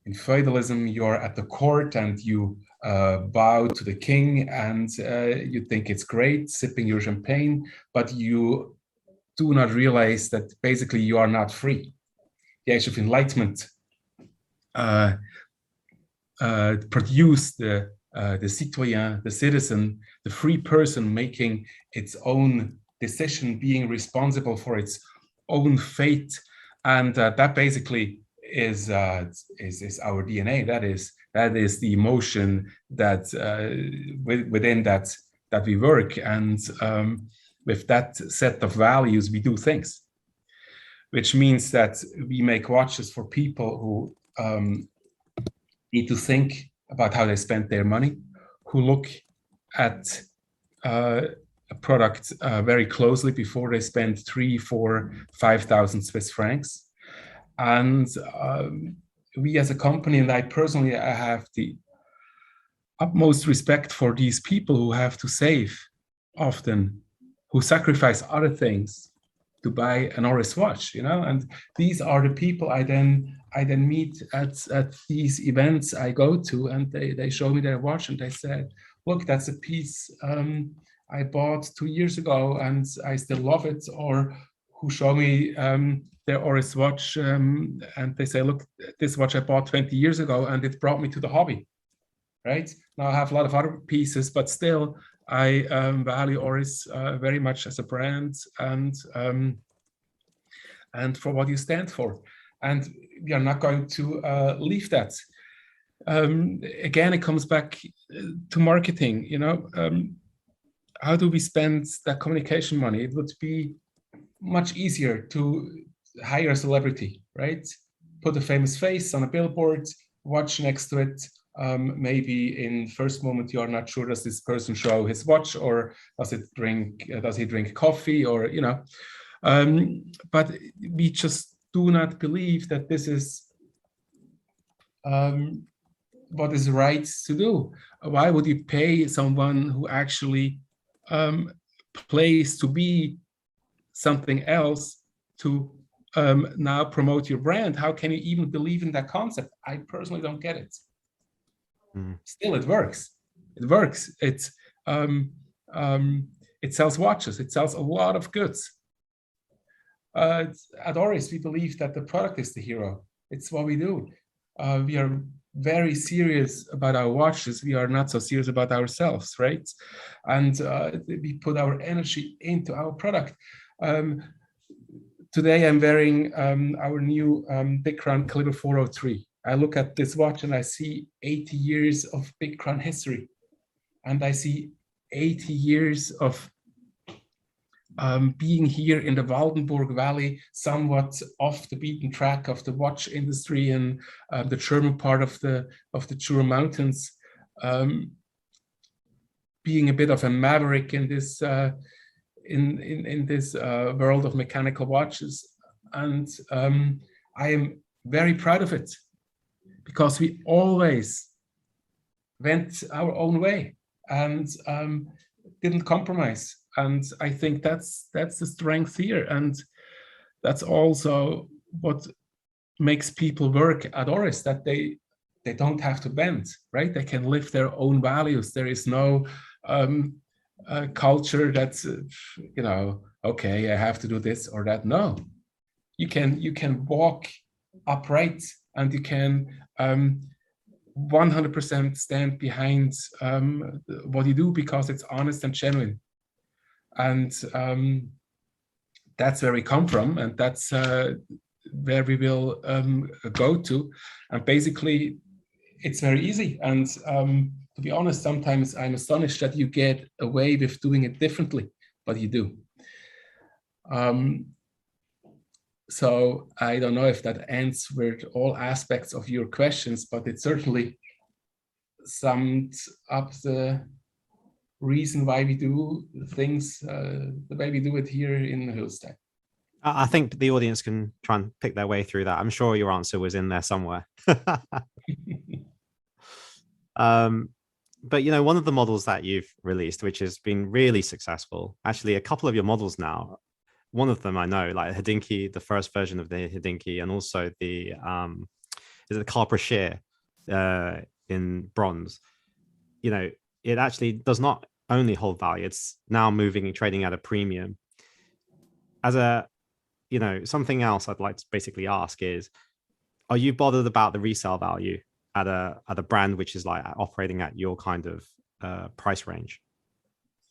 In feudalism, you're at the court and you bow to the king, and you think it's great, sipping your champagne, but you do not realize that basically you are not free. The Age of Enlightenment produced the citoyen, the citizen, the free person making its own decision, being responsible for its own fate, and that basically is our DNA. That is the emotion that within that that we work, and with that set of values, we do things. Which means that we make watches for people who need to think about how they spend their money, who look at a product very closely before they spend 3, 4, 5,000 Swiss francs. And we as a company, and I personally, I have the utmost respect for these people who have to save often, who sacrifice other things to buy an Oris watch, you know, and these are the people I then meet at these events I go to, and they show me their watch and they said, look, that's a piece I bought 2 years ago and I still love it, or who show me their Oris watch and they say, look, this watch I bought 20 years ago and it brought me to the hobby, right? Now I have a lot of other pieces, but still I value Oris very much as a brand and for what you stand for. And we are not going to leave that. Again, it comes back to marketing, you know. How do we spend that communication money? It would be much easier to hire a celebrity, right? Put a famous face on a billboard, watch next to it. Maybe in first moment you are not sure, does this person show his watch, or does he drink coffee, or you know. But we just do not believe that this is what is right to do. Why would you pay someone who actually plays to be something else to now promote your brand? How can you even believe in that concept? I personally don't get it. Still, it works. It works. It sells watches. It sells a lot of goods. At Oris, we believe that the product is the hero. It's what we do. We are very serious about our watches. We are not so serious about ourselves, right? And we put our energy into our product. Today, I'm wearing our new Big Crown Caliber 403. I look at this watch and I see 80 years of Big Crown history. And I see 80 years of being here in the Waldenburg Valley, somewhat off the beaten track of the watch industry and the German part of the Jura Mountains, being a bit of a maverick in this in this world of mechanical watches, and I am very proud of it because we always went our own way and didn't compromise. And I think that's the strength here, and that's also what makes people work at Oris, that they don't have to bend, right? They can live their own values. There is no culture that's you know, okay, I have to do this or that. No, you can walk upright and you can 100% stand behind what you do because it's honest and genuine. And that's where we come from, and that's where we will go to. And basically, it's very easy. And to be honest, sometimes I'm astonished that you get away with doing it differently, but you do. So I don't know if that answered all aspects of your questions, but it certainly summed up the reason why we do things the way we do it here in Hülstein. I think the audience can try and pick their way through that. I'm sure your answer was in there somewhere. But, you know, one of the models that you've released, which has been really successful, actually a couple of your models now, one of them I know, like Hodinkee, the first version of the Hodinkee, and also the, is it the Carl Brashear in bronze, you know, it actually does not only hold value, it's now moving and trading at a premium. As a, you know, something else I'd like to basically ask is, are you bothered about the resale value at a brand which is like operating at your kind of price range?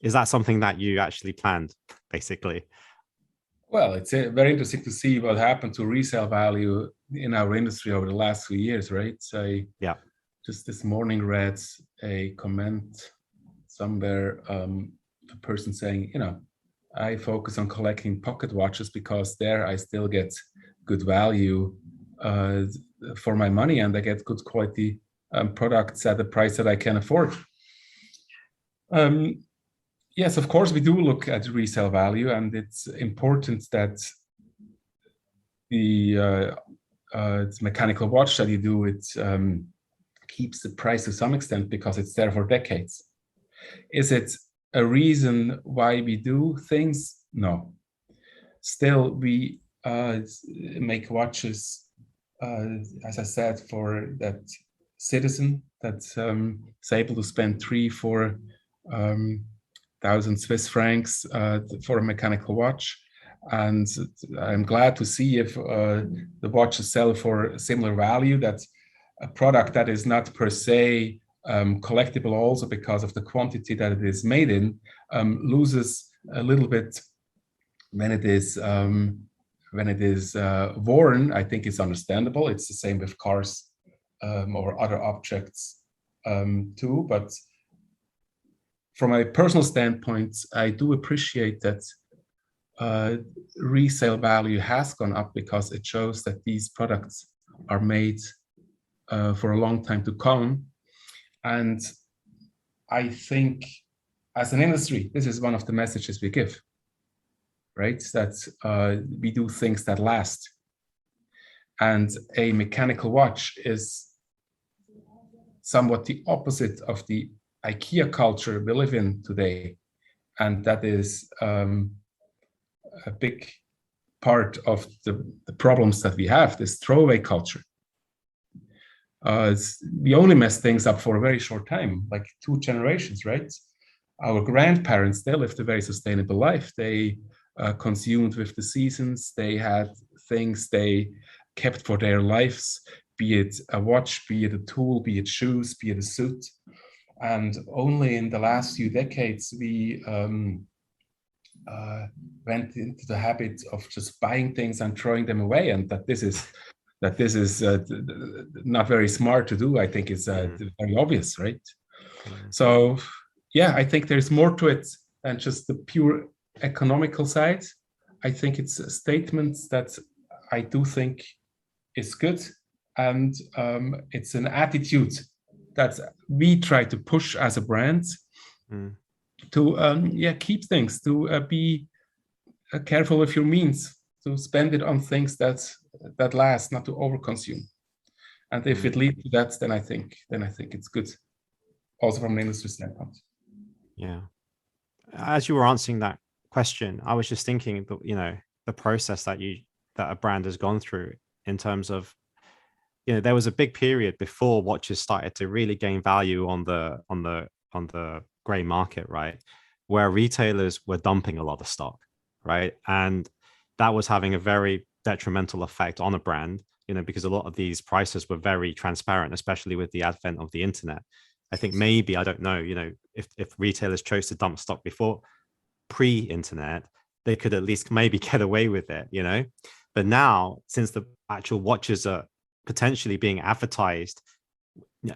Is that something that you actually planned, basically? Well, it's very interesting to see what happened to resale value in our industry over the last few years, right? So yeah, just this morning read a comment somewhere a person saying, I focus on collecting pocket watches because there I still get good value for my money, and I get good quality products at a price that I can afford. Yes, of course, we do look at resale value, and it's important that the mechanical watch that you do, it keeps the price to some extent because it's there for decades. Is it a reason why we do things? No. Still, we make watches, as I said, for that citizen that's able to spend 3,000-4,000 Swiss francs for a mechanical watch. And I'm glad to see if the watches sell for a similar value, that a product that is not per se collectible also because of the quantity that it is made in loses a little bit when it is worn. I think it's understandable. It's the same with cars or other objects too. But from a personal standpoint, I do appreciate that resale value has gone up because it shows that these products are made for a long time to come. And I think as an industry, this is one of the messages we give, right? That we do things that last. And a mechanical watch is somewhat the opposite of the IKEA culture we live in today. And that is a big part of the problems that we have, this throwaway culture. We only mess things up for a very short time, like 2 generations, right? Our grandparents, they lived a very sustainable life. They consumed with the seasons. They had things they kept for their lives, be it a watch, be it a tool, be it shoes, be it a suit. And only in the last few decades, we went into the habit of just buying things and throwing them away, and that this is not very smart to do. I think it's very obvious, right? So yeah, I think there's more to it than just the pure economical side. I think it's a statement that I do think is good, and it's an attitude that we try to push as a brand to keep things, to be careful with your means, to spend it on things that last, not to overconsume. And if it leads to that, then I think it's good, also from an industry standpoint. Yeah. As you were answering that question, I was just thinking that, the process that a brand has gone through in terms of, there was a big period before watches started to really gain value on the gray market, right? Where retailers were dumping a lot of stock, right? And that was having a very detrimental effect on a brand, because a lot of these prices were very transparent, especially with the advent of the internet. I think maybe, I don't know, if retailers chose to dump stock before pre-internet, they could at least maybe get away with it, But now, since the actual watches are potentially being advertised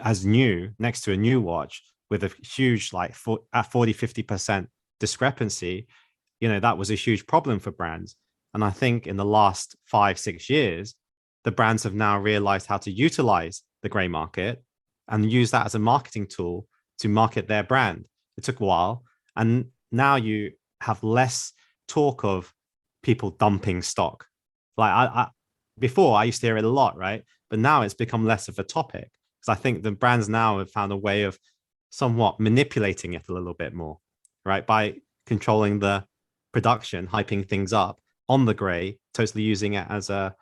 as new next to a new watch with a huge 40-50% discrepancy, that was a huge problem for brands. And I think in the last 5-6 years, the brands have now realized how to utilize the gray market and use that as a marketing tool to market their brand. It took a while, and now you have less talk of people dumping stock. Like before, I used to hear it a lot, right? But now it's become less of a topic, because I think the brands now have found a way of somewhat manipulating it a little bit more, right? By controlling the production, hyping things up on the gray, totally using it as a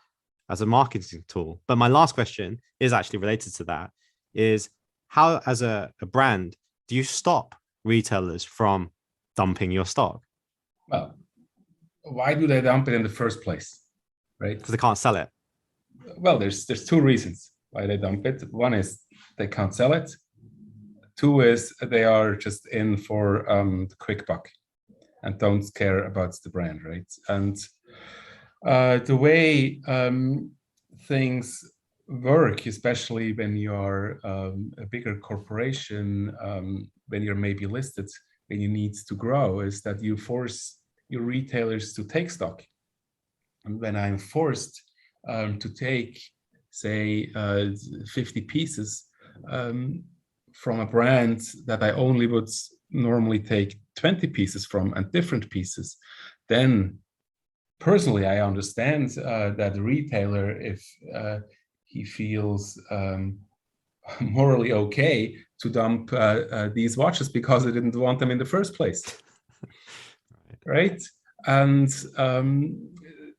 marketing tool. But my last question is actually related to that, is how, as a brand, do you stop retailers from dumping your stock? Well, why do they dump it in the first place, right? Because they can't sell it. Well, there's 2 reasons why they dump it. One is they can't sell it. 2 is they are just in for the quick buck and don't care about the brand, right? And the way things work, especially when you are a bigger corporation, when you're maybe listed, when you need to grow, is that you force your retailers to take stock. And when I'm forced to take, say, 50 pieces from a brand that I only would normally take 20 pieces from, and different pieces, then personally I understand that the retailer, if he feels morally okay to dump these watches because they didn't want them in the first place, right? And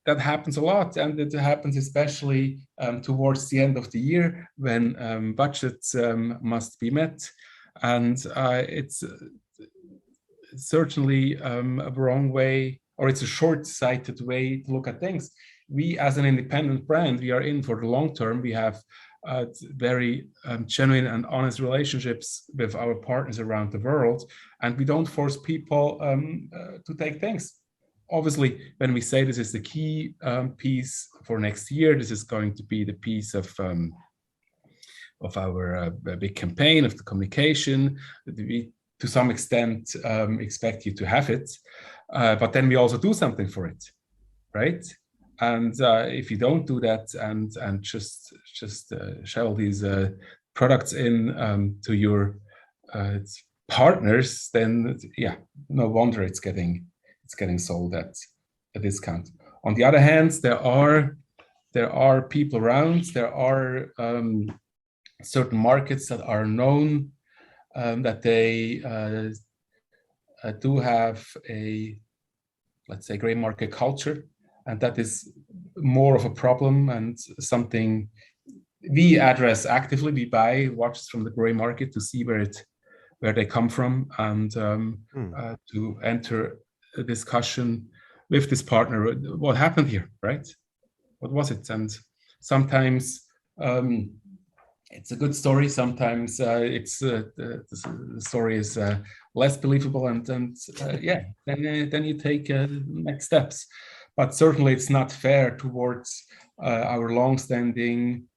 that happens a lot, and it happens especially towards the end of the year when budgets must be met, and it's certainly a wrong way, or it's a short-sighted way to look at things. We, as an independent brand, we are in for the long term. We have very genuine and honest relationships with our partners around the world, and we don't force people to take things. Obviously, when we say this is the key piece for next year, this is going to be the piece of our big campaign, of the communication. We, to some extent, expect you to have it, but then we also do something for it, right? And if you don't do that and just shell these products in to your partners, then yeah, no wonder it's getting sold at a discount. On the other hand, there are people around. There are certain markets that are known that they do have a, let's say, gray market culture, and that is more of a problem and something we address actively. We buy watches from the gray market to see where they come from, and to enter a discussion with this partner. What happened here, right? What was it? And sometimes it's a good story. Sometimes it's the story is less believable, and yeah, then you take next steps. But certainly, it's not fair towards our long-standing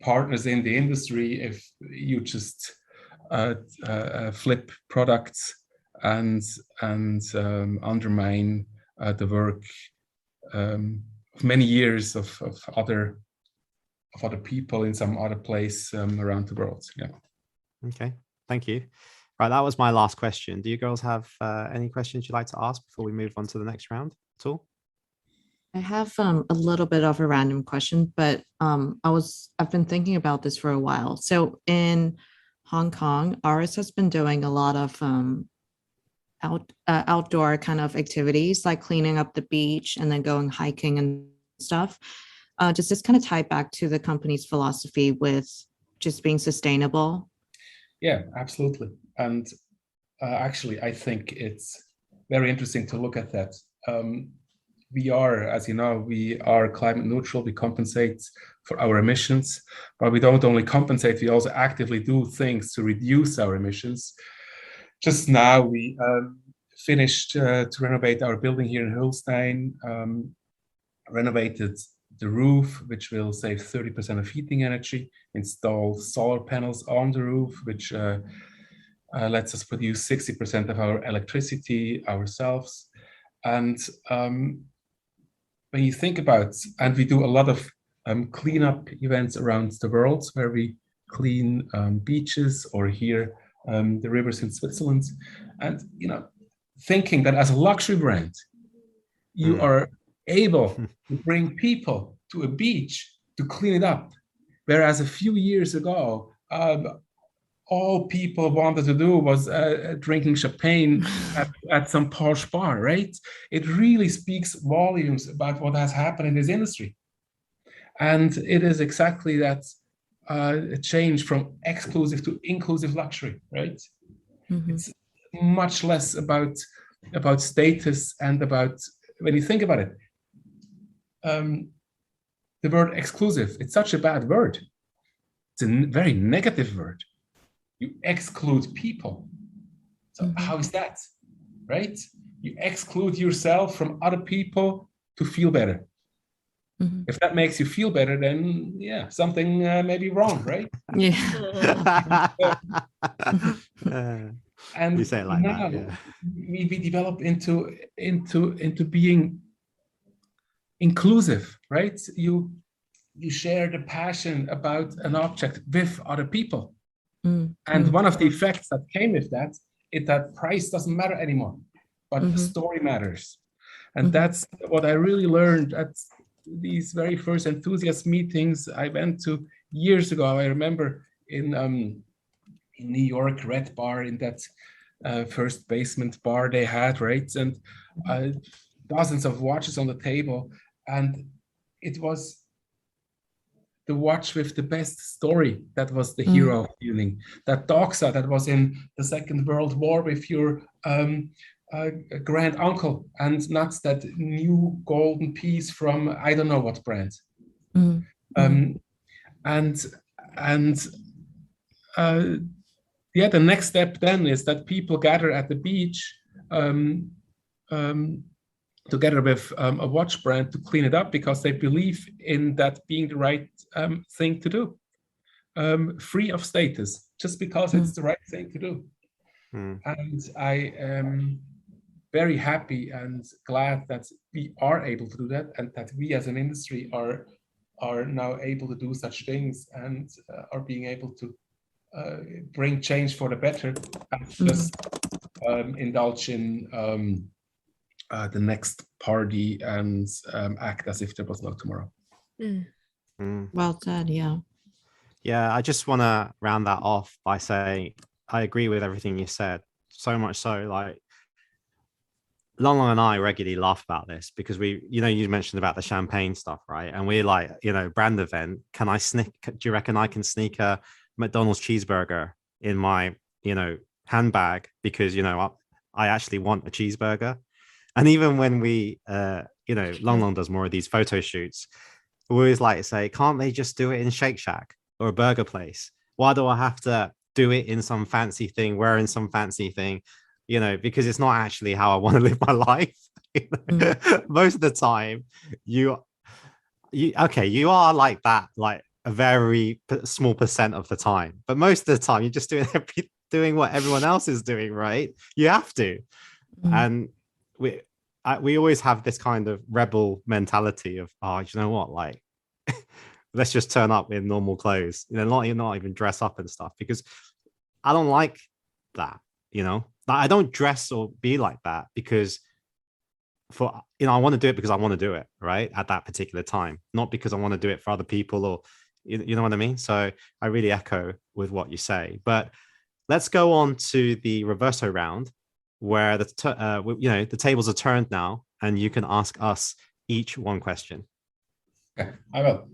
partners in the industry if you just flip products and undermine the work of many years of other people in some other place around the world. Yeah. Okay, thank you. Right, that was my last question. Do you girls have any questions you'd like to ask before we move on to the next round at all? I have a little bit of a random question, but I've been thinking about this for a while. So in Hong Kong, ours has been doing a lot of outdoor kind of activities, like cleaning up the beach and then going hiking and stuff. Does this kind of tie back to the company's philosophy with just being sustainable? Yeah, absolutely. And actually, I think it's very interesting to look at that. We are, as you know, we are climate neutral. We compensate for our emissions, but we don't only compensate, we also actively do things to reduce our emissions. Just now, we finished to renovate our building here in Hülstein, renovated the roof, which will save 30% of heating energy, installed solar panels on the roof, which lets us produce 60% of our electricity ourselves. And when you think about, and we do a lot of cleanup events around the world where we clean beaches, or here the rivers in Switzerland, and thinking that as a luxury brand, you are able to bring people to a beach to clean it up, whereas a few years ago, all people wanted to do was drinking champagne at some posh bar, right? It really speaks volumes about what has happened in this industry. And it is exactly that a change from exclusive to inclusive luxury, right? Mm-hmm. It's much less about status and about, when you think about it, the word exclusive, it's such a bad word. It's a very negative word. You exclude people. So how is that, right? You exclude yourself from other people to feel better. Mhm. If that makes you feel better, then yeah, something may be wrong, right? Yeah. And You say it like now that, yeah. we develop into being inclusive, right? You share the passion about an object with other people. Mm, And mm, one of the effects that came with that is that price doesn't matter anymore, but the mhm, story matters. And mhm, that's what I really learned at these very first enthusiast meetings I went to years ago. I remember in New York, Red Bar, in that first basement bar they had, right? And dozens of watches on the table. And it was the watch with the best story that was the mm, hero of the evening. That Doxa that was in the Second World War with your grand uncle, and not that new golden piece from I don't know what brand. mm, mm, Um, and and uh, yeah, the next step then is that people gather at the beach um, um, together with a watch brand to clean it up because they believe in that being the right thing to do, free of status, just because it's mm, the right thing to do. Mm. And I am very happy and glad that we are able to do that, and that we as an industry are now able to do such things and are being able to bring change for the better and just indulge in the next party and act as if there was no tomorrow. Well said. Yeah. Yeah, I just want to round that off by saying I agree with everything you said. So much so, like Long Long and I regularly laugh about this because you mentioned about the champagne stuff, right? And we're like, brand event. Can I sneak? Do you reckon I can sneak a McDonald's cheeseburger in my, handbag because I actually want a cheeseburger? And even when we, Long Long does more of these photo shoots, we always like to say, can't they just do it in Shake Shack or a burger place? Why do I have to do it in some fancy thing, wearing some fancy thing? Because it's not actually how I want to live my life. Most of the time, you are like that, like a very small percent of the time. But most of the time, you're just doing what everyone else is doing, right? You have to. And we always have this kind of rebel mentality of, oh, you know what, like let's just turn up in normal clothes, not even dress up and stuff, because I don't like that. I don't dress or be like that because I want to do it because I want to do it right at that particular time, not because I want to do it for other people, or you know what I mean. So I really echo with what you say, but let's go on to the reverso round, where the tables are turned now, and you can ask us each one question. Okay, I will.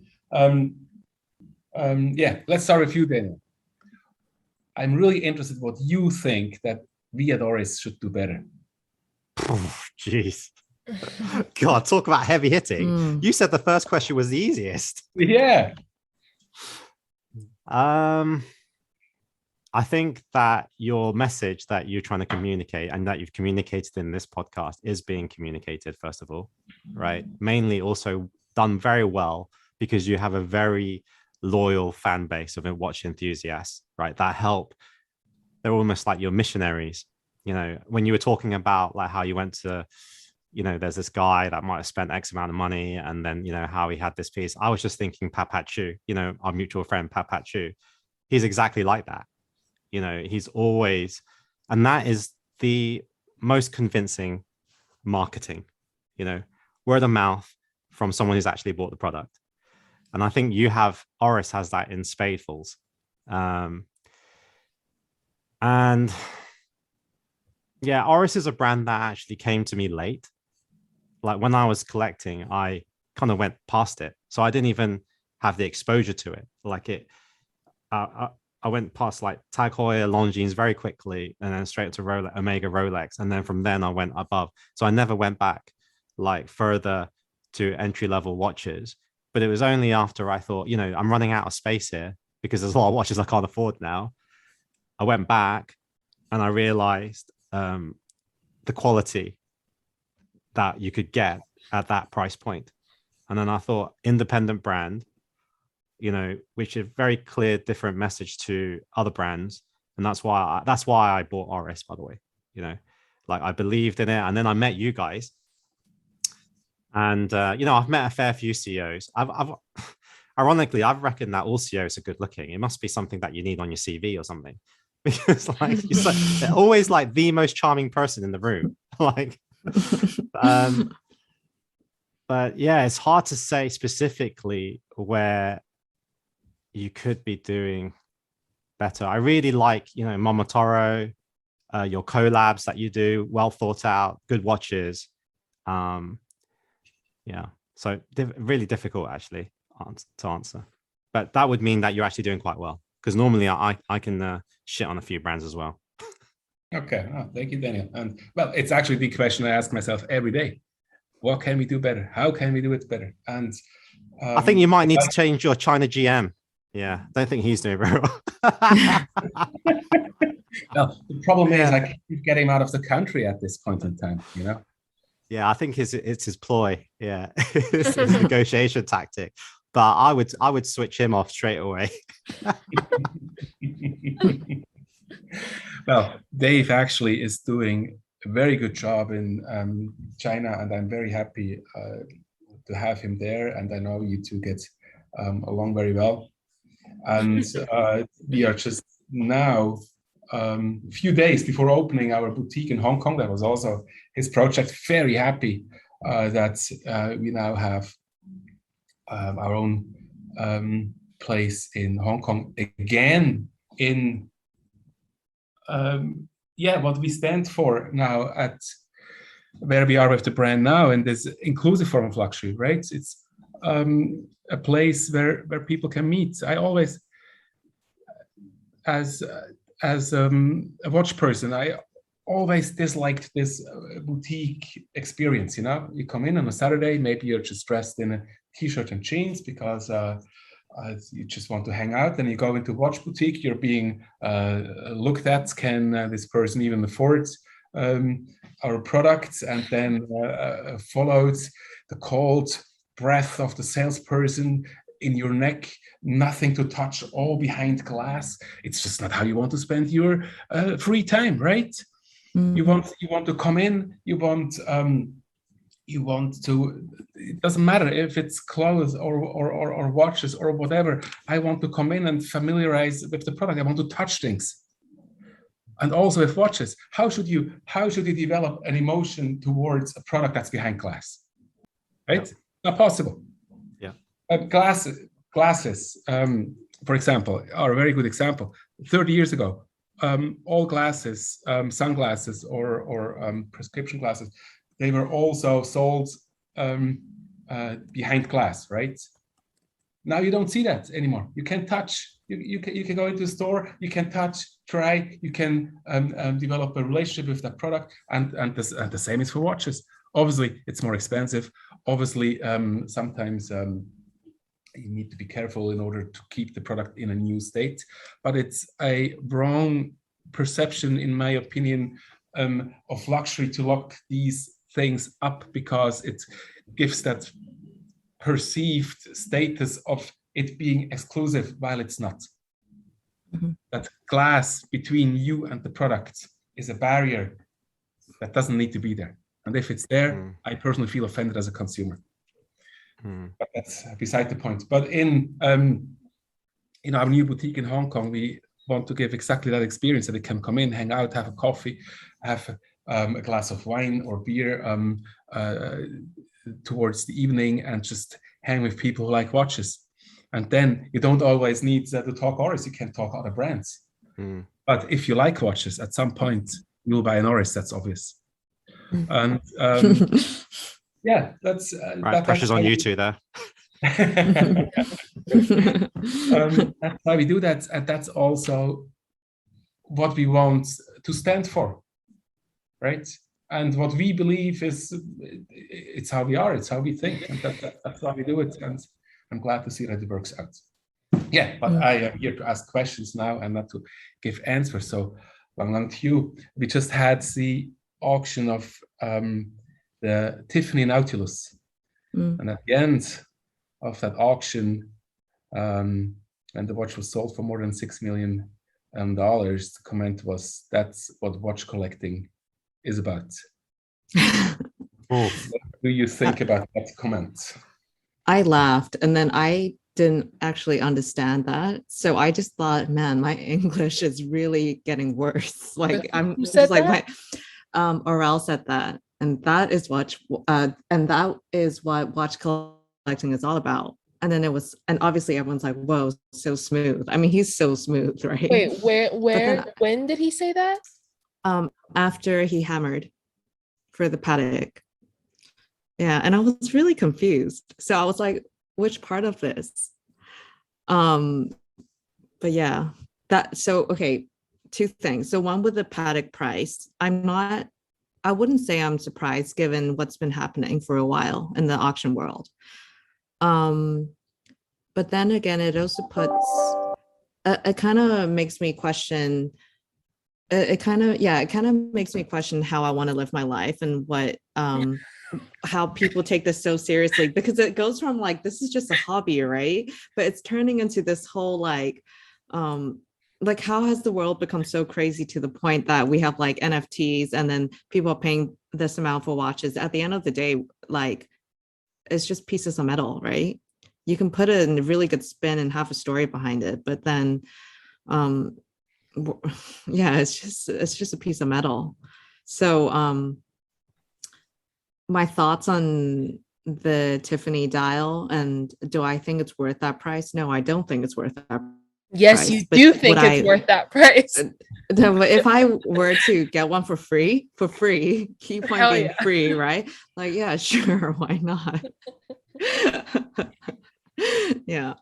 Yeah, let's start with you, Daniel. I'm really interested what you think that we at Oris should do better. Jeez. God, talk about heavy hitting. You said the first question was the easiest. Yeah. I think that your message that you're trying to communicate and that you've communicated in this podcast is being communicated, first of all, right? Mainly also done very well because you have a very loyal fan base of watch enthusiasts, right? That help. They're almost like your missionaries. When you were talking about like how you went to, there's this guy that might have spent X amount of money, and then, how he had this piece. I was just thinking Papachu, our mutual friend Papachu. He's exactly like that. He's always, and that is the most convincing marketing, word of mouth from someone who's actually bought the product. And I think Oris has that in spadefuls. And yeah, Oris is a brand that actually came to me late. Like when I was collecting, I kind of went past it. So I didn't even have the exposure to it. Like I went past like Tag Heuer, Longines very quickly, and then straight to Rolex, Omega Rolex. And then from then I went above. So I never went back like further to entry level watches. But it was only after I thought, I'm running out of space here because there's a lot of watches I can't afford now. I went back and I realized the quality that you could get at that price point. And then I thought independent brand, you know, which is very clear, different message to other brands. And that's why I bought Oris, by the way, you know, like I believed in it. And then I met you guys. And, you know, I've met a fair few CEOs. Ironically, I've reckoned that all CEOs are good looking. It must be something that you need on your CV or something. Because like they're always like the most charming person in the room. Like, but yeah, it's hard to say specifically where you could be doing better. I really like, you know, Momotaro, your collabs that you do, well thought out, good watches. Yeah, so really difficult actually to answer, but that would mean that you're actually doing quite well, because normally I can shit on a few brands as well. Okay, oh, thank you, Daniel. And well, it's actually the question I ask myself every day: what can we do better? How can we do it better? And I think you might need to change your China GM. Yeah, don't think he's doing very well. Well, the problem is I can't get him out of the country at this point in time, you know. Yeah, I think it's his ploy. Yeah, it's his negotiation tactic. But I would switch him off straight away. Well, Dave actually is doing a very good job in China, and I'm very happy to have him there. And I know you two get along very well. And we are just now a few days before opening our boutique in Hong Kong. That was also his project. Very happy that we now have our own place in Hong Kong again in what we stand for now at where we are with the brand now, and this inclusive form of luxury, right? It's a place where people can meet. I always, as a watch person, I always disliked this boutique experience. You know, you come in on a Saturday, maybe you're just dressed in a t-shirt and jeans because you just want to hang out. Then you go into watch boutique, you're being looked at. Can this person even afford our products? And then followed the cold breath of the salesperson in your neck, nothing to touch, all behind glass. It's just not how you want to spend your free time, right? Mm-hmm. You want to come in, you want to, it doesn't matter if it's clothes or watches or whatever. I want to come in and familiarize with the product. I want to touch things. And also with watches, how should you develop an emotion towards a product that's behind glass? Right? Yeah. Not possible. Yeah. Glasses, for example, are a very good example. 30 years ago, all glasses, sunglasses or prescription glasses, they were also sold behind glass, right? Now you don't see that anymore. You can touch. You can go into a store. You can touch, try. You can develop a relationship with that product, and the same is for watches. Obviously, it's more expensive. Obviously, sometimes you need to be careful in order to keep the product in a new state. But it's a wrong perception, in my opinion, of luxury to lock these things up, because it gives that perceived status of it being exclusive while it's not. Mm-hmm. That glass between you and the product is a barrier that doesn't need to be there. And if it's there, I personally feel offended as a consumer. But that's beside the point. But in our new boutique in Hong Kong, we want to give exactly that experience, that it can come in, hang out, have a coffee, have a glass of wine or beer towards the evening, and just hang with people who like watches. And then you don't always need to talk Oris, you can talk other brands. But if you like watches, at some point you'll buy an Oris, that's obvious. And yeah, that's right. Pressure's on you two there. That's why we do that, and that's also what we want to stand for, right? And what we believe is, it's how we are, it's how we think, and that's how we do it. And I'm glad to see that it works out. Yeah, but I am here to ask questions now and not to give answers. So, Lang to you. We just had the auction of the Tiffany Nautilus. And at the end, of that auction, and the watch was sold for more than $6 million. The comment was, "That's what watch collecting is about." What do you think about that comment? I laughed, and then I didn't actually understand that. So I just thought, man, my English is really getting worse. Like I'm Who just said like that? Orel said that. And that is what watch collecting is all about. And then and obviously everyone's like, whoa, so smooth. I mean, he's so smooth, right? Wait, when did he say that? After he hammered for the Patek. Yeah, and I was really confused. So I was like, which part of this? But yeah, okay, two things. So one with the Patek price, I wouldn't say I'm surprised given what's been happening for a while in the auction world. But then again, it also it kind of makes me question. It kind of makes me question how I want to live my life and how people take this so seriously, because it goes from like, this is just a hobby, right? But it's turning into this whole like how has the world become so crazy to the point that we have like NFTs and then people are paying this amount for watches? At the end of the day, like it's just pieces of metal, right? You can put it in a really good spin and have a story behind it, but then yeah, it's just a piece of metal. So my thoughts on the Tiffany dial, and do I think it's worth that price? No, I don't think it's worth that Yes, price. you do think it's worth that price. If I were to get one for free, key point Hell being yeah. free, right? Like, yeah, sure, why not? Yeah.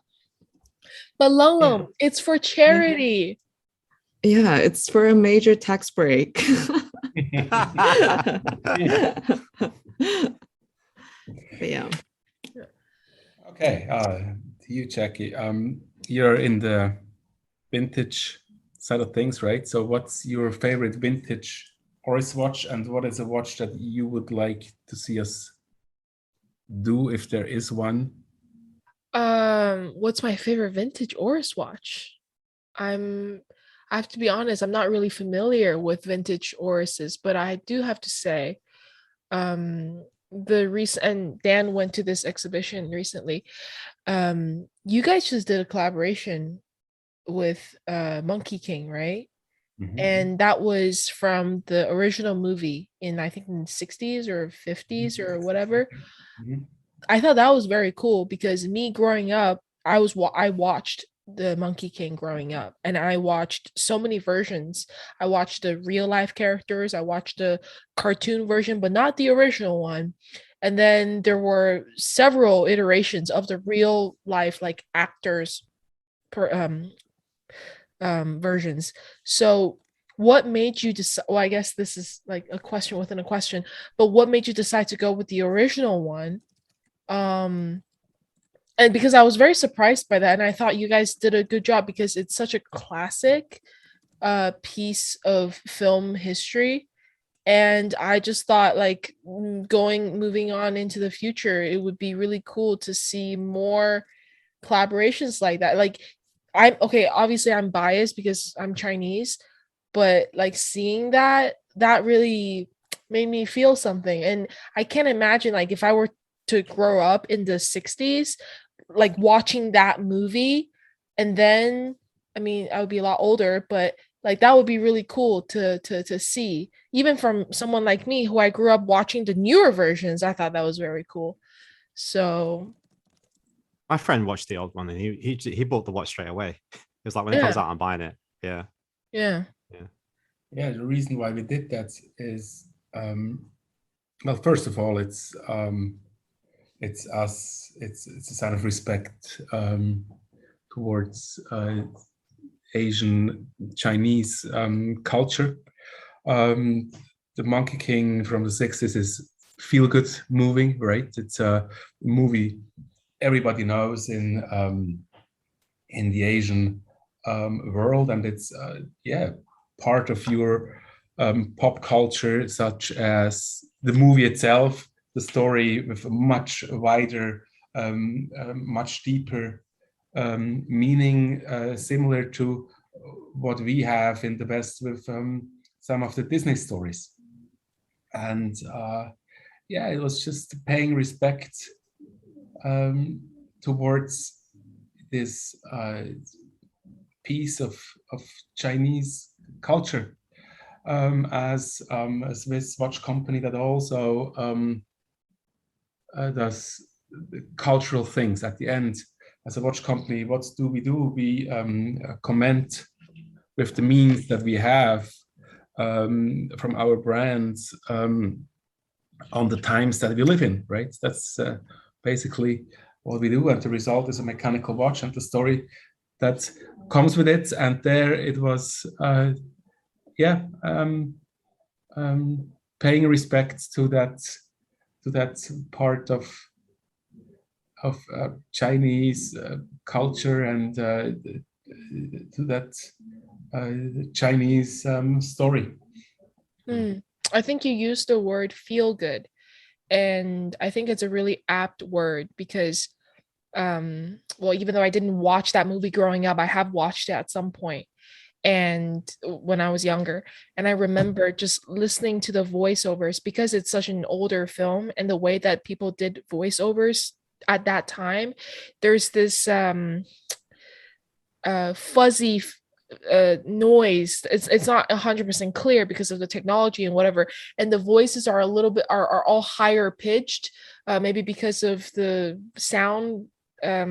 But Lolo, it's for charity. Yeah, it's for a major tax break. But yeah. Okay, to you, Jackie. You're in the vintage side of things, right? So what's your favorite vintage Oris watch, and what is a watch that you would like to see us do if there is one? What's my favorite vintage Oris watch? I have to be honest, I'm not really familiar with vintage Orises, but I do have to say, the recent, and Dan went to this exhibition recently. You guys just did a collaboration with Monkey King, right? Mm-hmm. And that was from the original movie in, I think, in the 60s or 50s or whatever. Mm-hmm. I thought that was very cool because me growing up, I watched the Monkey King growing up, and I watched so many versions. I watched the real life characters, I watched the cartoon version, but not the original one. And then there were several iterations of the real life like actors versions. So what made you decide, well, I guess this is like a question within a question, but what made you decide to go with the original one? And because I was very surprised by that, and I thought you guys did a good job because it's such a classic piece of film history. And I just thought, like, moving on into the future, it would be really cool to see more collaborations like that. Like, I'm okay, obviously I'm biased because I'm Chinese, but like seeing that really made me feel something. And I can't imagine, like, if I were to grow up in the 60s, like watching that movie, and then, I mean, I would be a lot older, but like that would be really cool to see, even from someone like me who I grew up watching the newer versions. I thought that was very cool. So my friend watched the old one and he bought the watch straight away. It was like, when it yeah. comes out, I'm buying it. Yeah. Yeah. Yeah, the reason why we did that is, well, first of all, it's us. It's a sign of respect towards Asian Chinese culture. The Monkey King from the 60s is feel good moving, right? It's a movie everybody knows in the Asian world, and it's part of your pop culture, such as the movie itself, the story with a much wider much deeper meaning, similar to what we have in the West with some of the Disney stories. And yeah, it was just paying respect towards this piece of Chinese culture, as a Swiss watch company that also does cultural things. At the end, as a watch company, what do? We comment with the means that we have from our brands on the times that we live in, right? That's basically what we do, and the result is a mechanical watch and the story that comes with it. And there it was, paying respect to that part of Chinese culture and to that Chinese story. I think you used the word feel good, and I think it's a really apt word because well, even though I didn't watch that movie growing up, I have watched it at some point, and when I was younger, and I remember just listening to the voiceovers because it's such an older film, and the way that people did voiceovers at that time, there's this fuzzy noise. It's not 100% clear because of the technology and whatever, and the voices are a little bit are all higher pitched, maybe because of the sound. I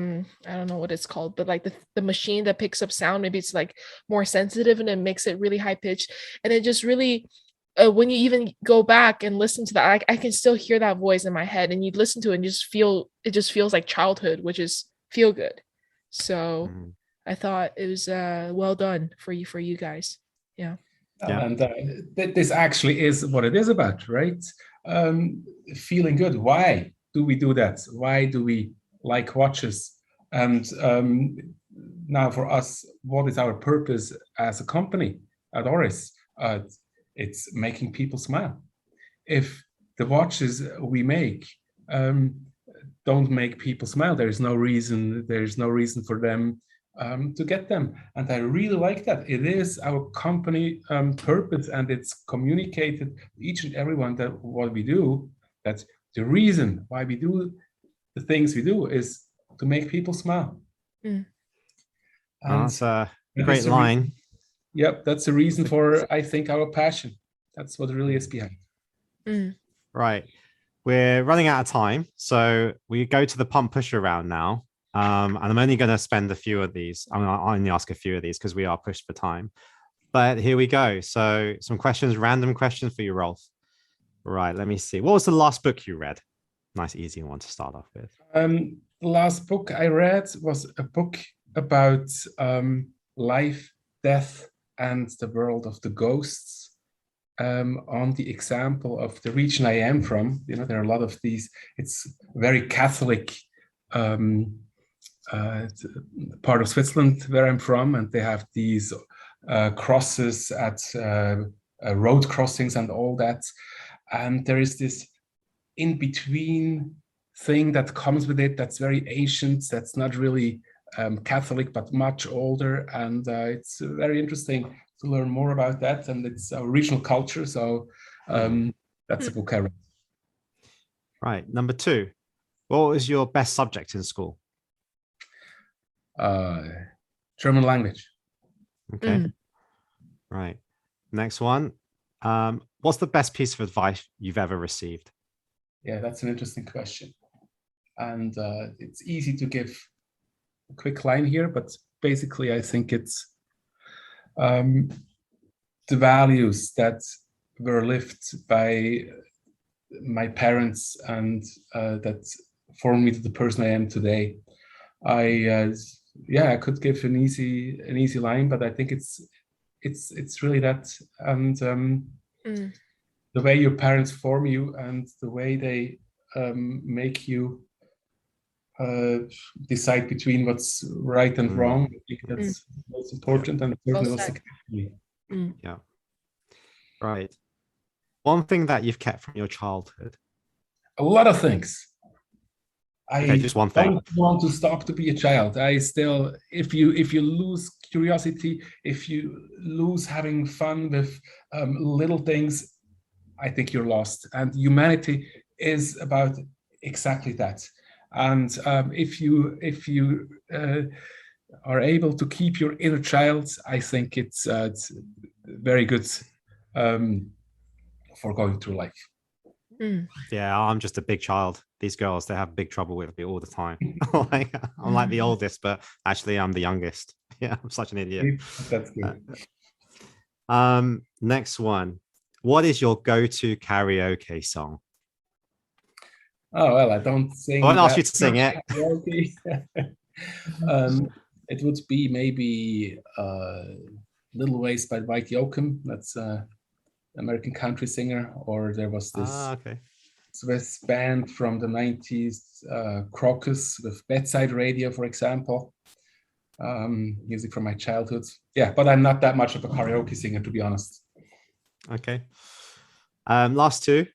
don't know what it's called, but like the machine that picks up sound, maybe it's like more sensitive and it makes it really high pitched, and it just really when you even go back and listen to that, I can still hear that voice in my head, and you listen to it and you just feel it just feels like childhood, which is feel good. So I thought it was well done for you guys. Yeah. And this actually is what it is about, right? Feeling good. Why do we do that? Why do we like watches? And now for us, what is our purpose as a company at Oris? It's making people smile. If the watches we make don't make people smile, there's no reason for them to get them. And I really like that. It is our company purpose, and it's communicated to each and everyone that what we do, that the reason why we do the things we do is to make people smile. That's a great line. Yep, that's the reason for, I think, our passion. That's what really is behind. Right. We're running out of time, so we go to the pump pusher round now. And I'm only going to spend a few of these. I'll only ask a few of these because we are pushed for time. But here we go. So some questions, random questions for you, Rolf. Right, let me see. What was the last book you read? Nice, easy one to start off with. The last book I read was a book about life, death, and the world of the ghosts. On the example of the region I am from, there are a lot of these. It's very Catholic part of Switzerland where I'm from, and they have these crosses at road crossings and all that. And there is this in-between thing that comes with it that's very ancient, that's not really Catholic, but much older. And it's very interesting to learn more about that. And it's our regional culture. So that's a book I read. Right. Number 2, what was your best subject in school? German language. Okay. Right. Next one. What's the best piece of advice you've ever received? Yeah, that's an interesting question. And it's easy to give a quick line here, but basically I think it's the values that were lived by my parents and that formed me to the person I am today. I could give an easy line, but I think it's really that. And the way your parents form you and the way they make you decide between what's right and wrong. I think that's most important, and certainly was the case for me. Yeah. Right. One thing that you've kept from your childhood? A lot of things. Okay, just one thing. don't want to stop to be a child. I still, if you lose curiosity, if you lose having fun with little things, I think you're lost. And humanity is about exactly that. And if you are able to keep your inner child, I think it's very good for going through life. Yeah, I'm just a big child. These girls, they have big trouble with me all the time. Like, I'm like the oldest, but actually I'm the youngest. Yeah, I'm such an idiot. That's good. Next one. What is your go-to karaoke song? Oh, well, I don't sing. I won't ask you to sing it. It would be maybe Little Ways by Mike Yoakum. That's American country singer. Or there was this Okay. Swiss band from the 90s, Crocus, with Bedside Radio, for example. Music from my childhood. Yeah, but I'm not that much of a karaoke singer, to be honest. Okay. Last two.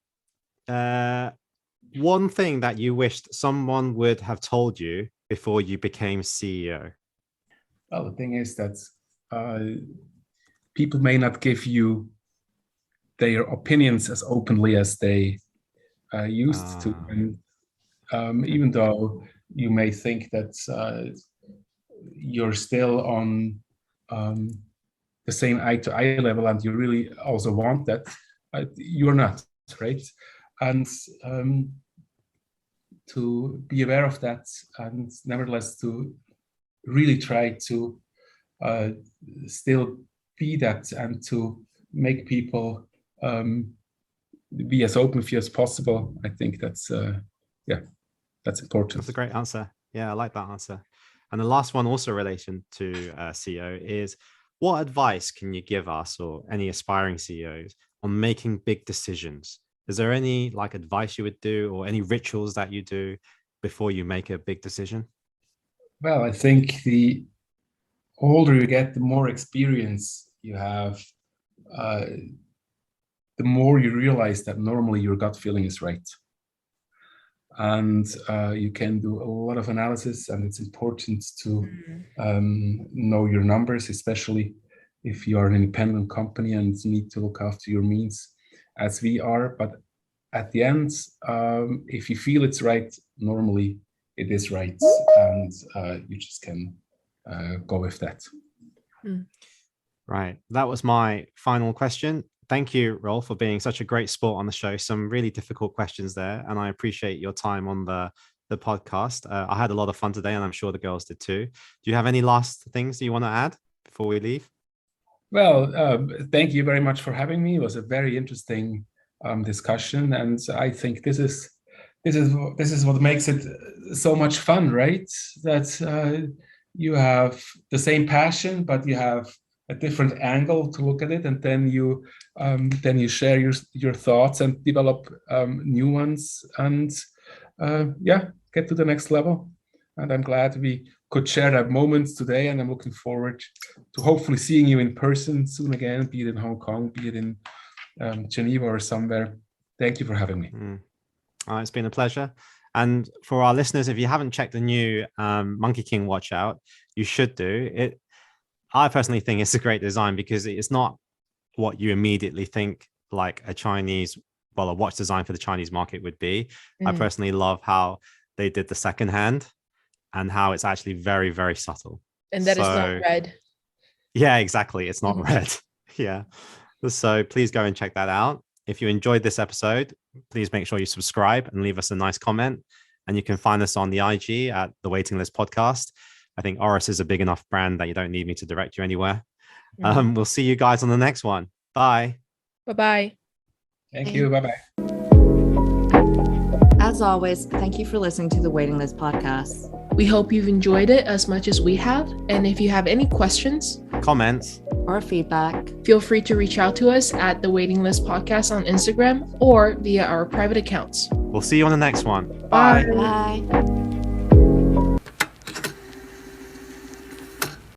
One thing that you wished someone would have told you before you became CEO. Well, the thing is that people may not give you their opinions as openly as they used to. And even though you may think that you're still on the same eye-to-eye level and you really also want that, you're not, right? And to be aware of that and nevertheless to really try to still be that and to make people be as open with you as possible. I think that's important. That's a great answer. Yeah, I like that answer. And the last one, also relation to CEO, is what advice can you give us or any aspiring CEOs on making big decisions? Is there any like advice you would do or any rituals that you do before you make a big decision? Well, I think the older you get, the more experience you have, the more you realize that normally your gut feeling is right. And you can do a lot of analysis, and it's important to know your numbers, especially if you are an independent company and need to look after your means, as we are. But at the end, if you feel it's right, normally it is right, and you just can go with that. Right. That was my final question. Thank you, Rolf, for being such a great sport on the show. Some really difficult questions there, and I appreciate your time on the podcast. I had a lot of fun today, and I'm sure the girls did too. Do you have any last things that you want to add before we leave? Well, thank you very much for having me. It was a very interesting discussion, and I think this is what makes it so much fun, right? That you have the same passion, but you have a different angle to look at it, and then you share your thoughts and develop new ones, and get to the next level. And I'm glad we could share that moment today, and I'm looking forward to hopefully seeing you in person soon again, be it in Hong Kong, be it in Geneva or somewhere. Thank you for having me. It's been a pleasure. And for our listeners, if you haven't checked the new Monkey King watch out, you should do it. I personally think it's a great design because it's not what you immediately think like a watch design for the Chinese market would be. I personally love how they did the second hand and how it's actually very, very subtle. And that is not red. Yeah, exactly. It's not red. Yeah. So please go and check that out. If you enjoyed this episode, please make sure you subscribe and leave us a nice comment. And you can find us on the IG at The Waiting List Podcast. I think Oris is a big enough brand that you don't need me to direct you anywhere. We'll see you guys on the next one. Bye. Bye-bye. Thank you. Bye-bye. As always, thank you for listening to the Waiting List Podcast. We hope you've enjoyed it as much as we have. And if you have any questions, comments, or feedback, feel free to reach out to us at The Waiting List Podcast on Instagram or via our private accounts. We'll see you on the next one. Bye. Bye.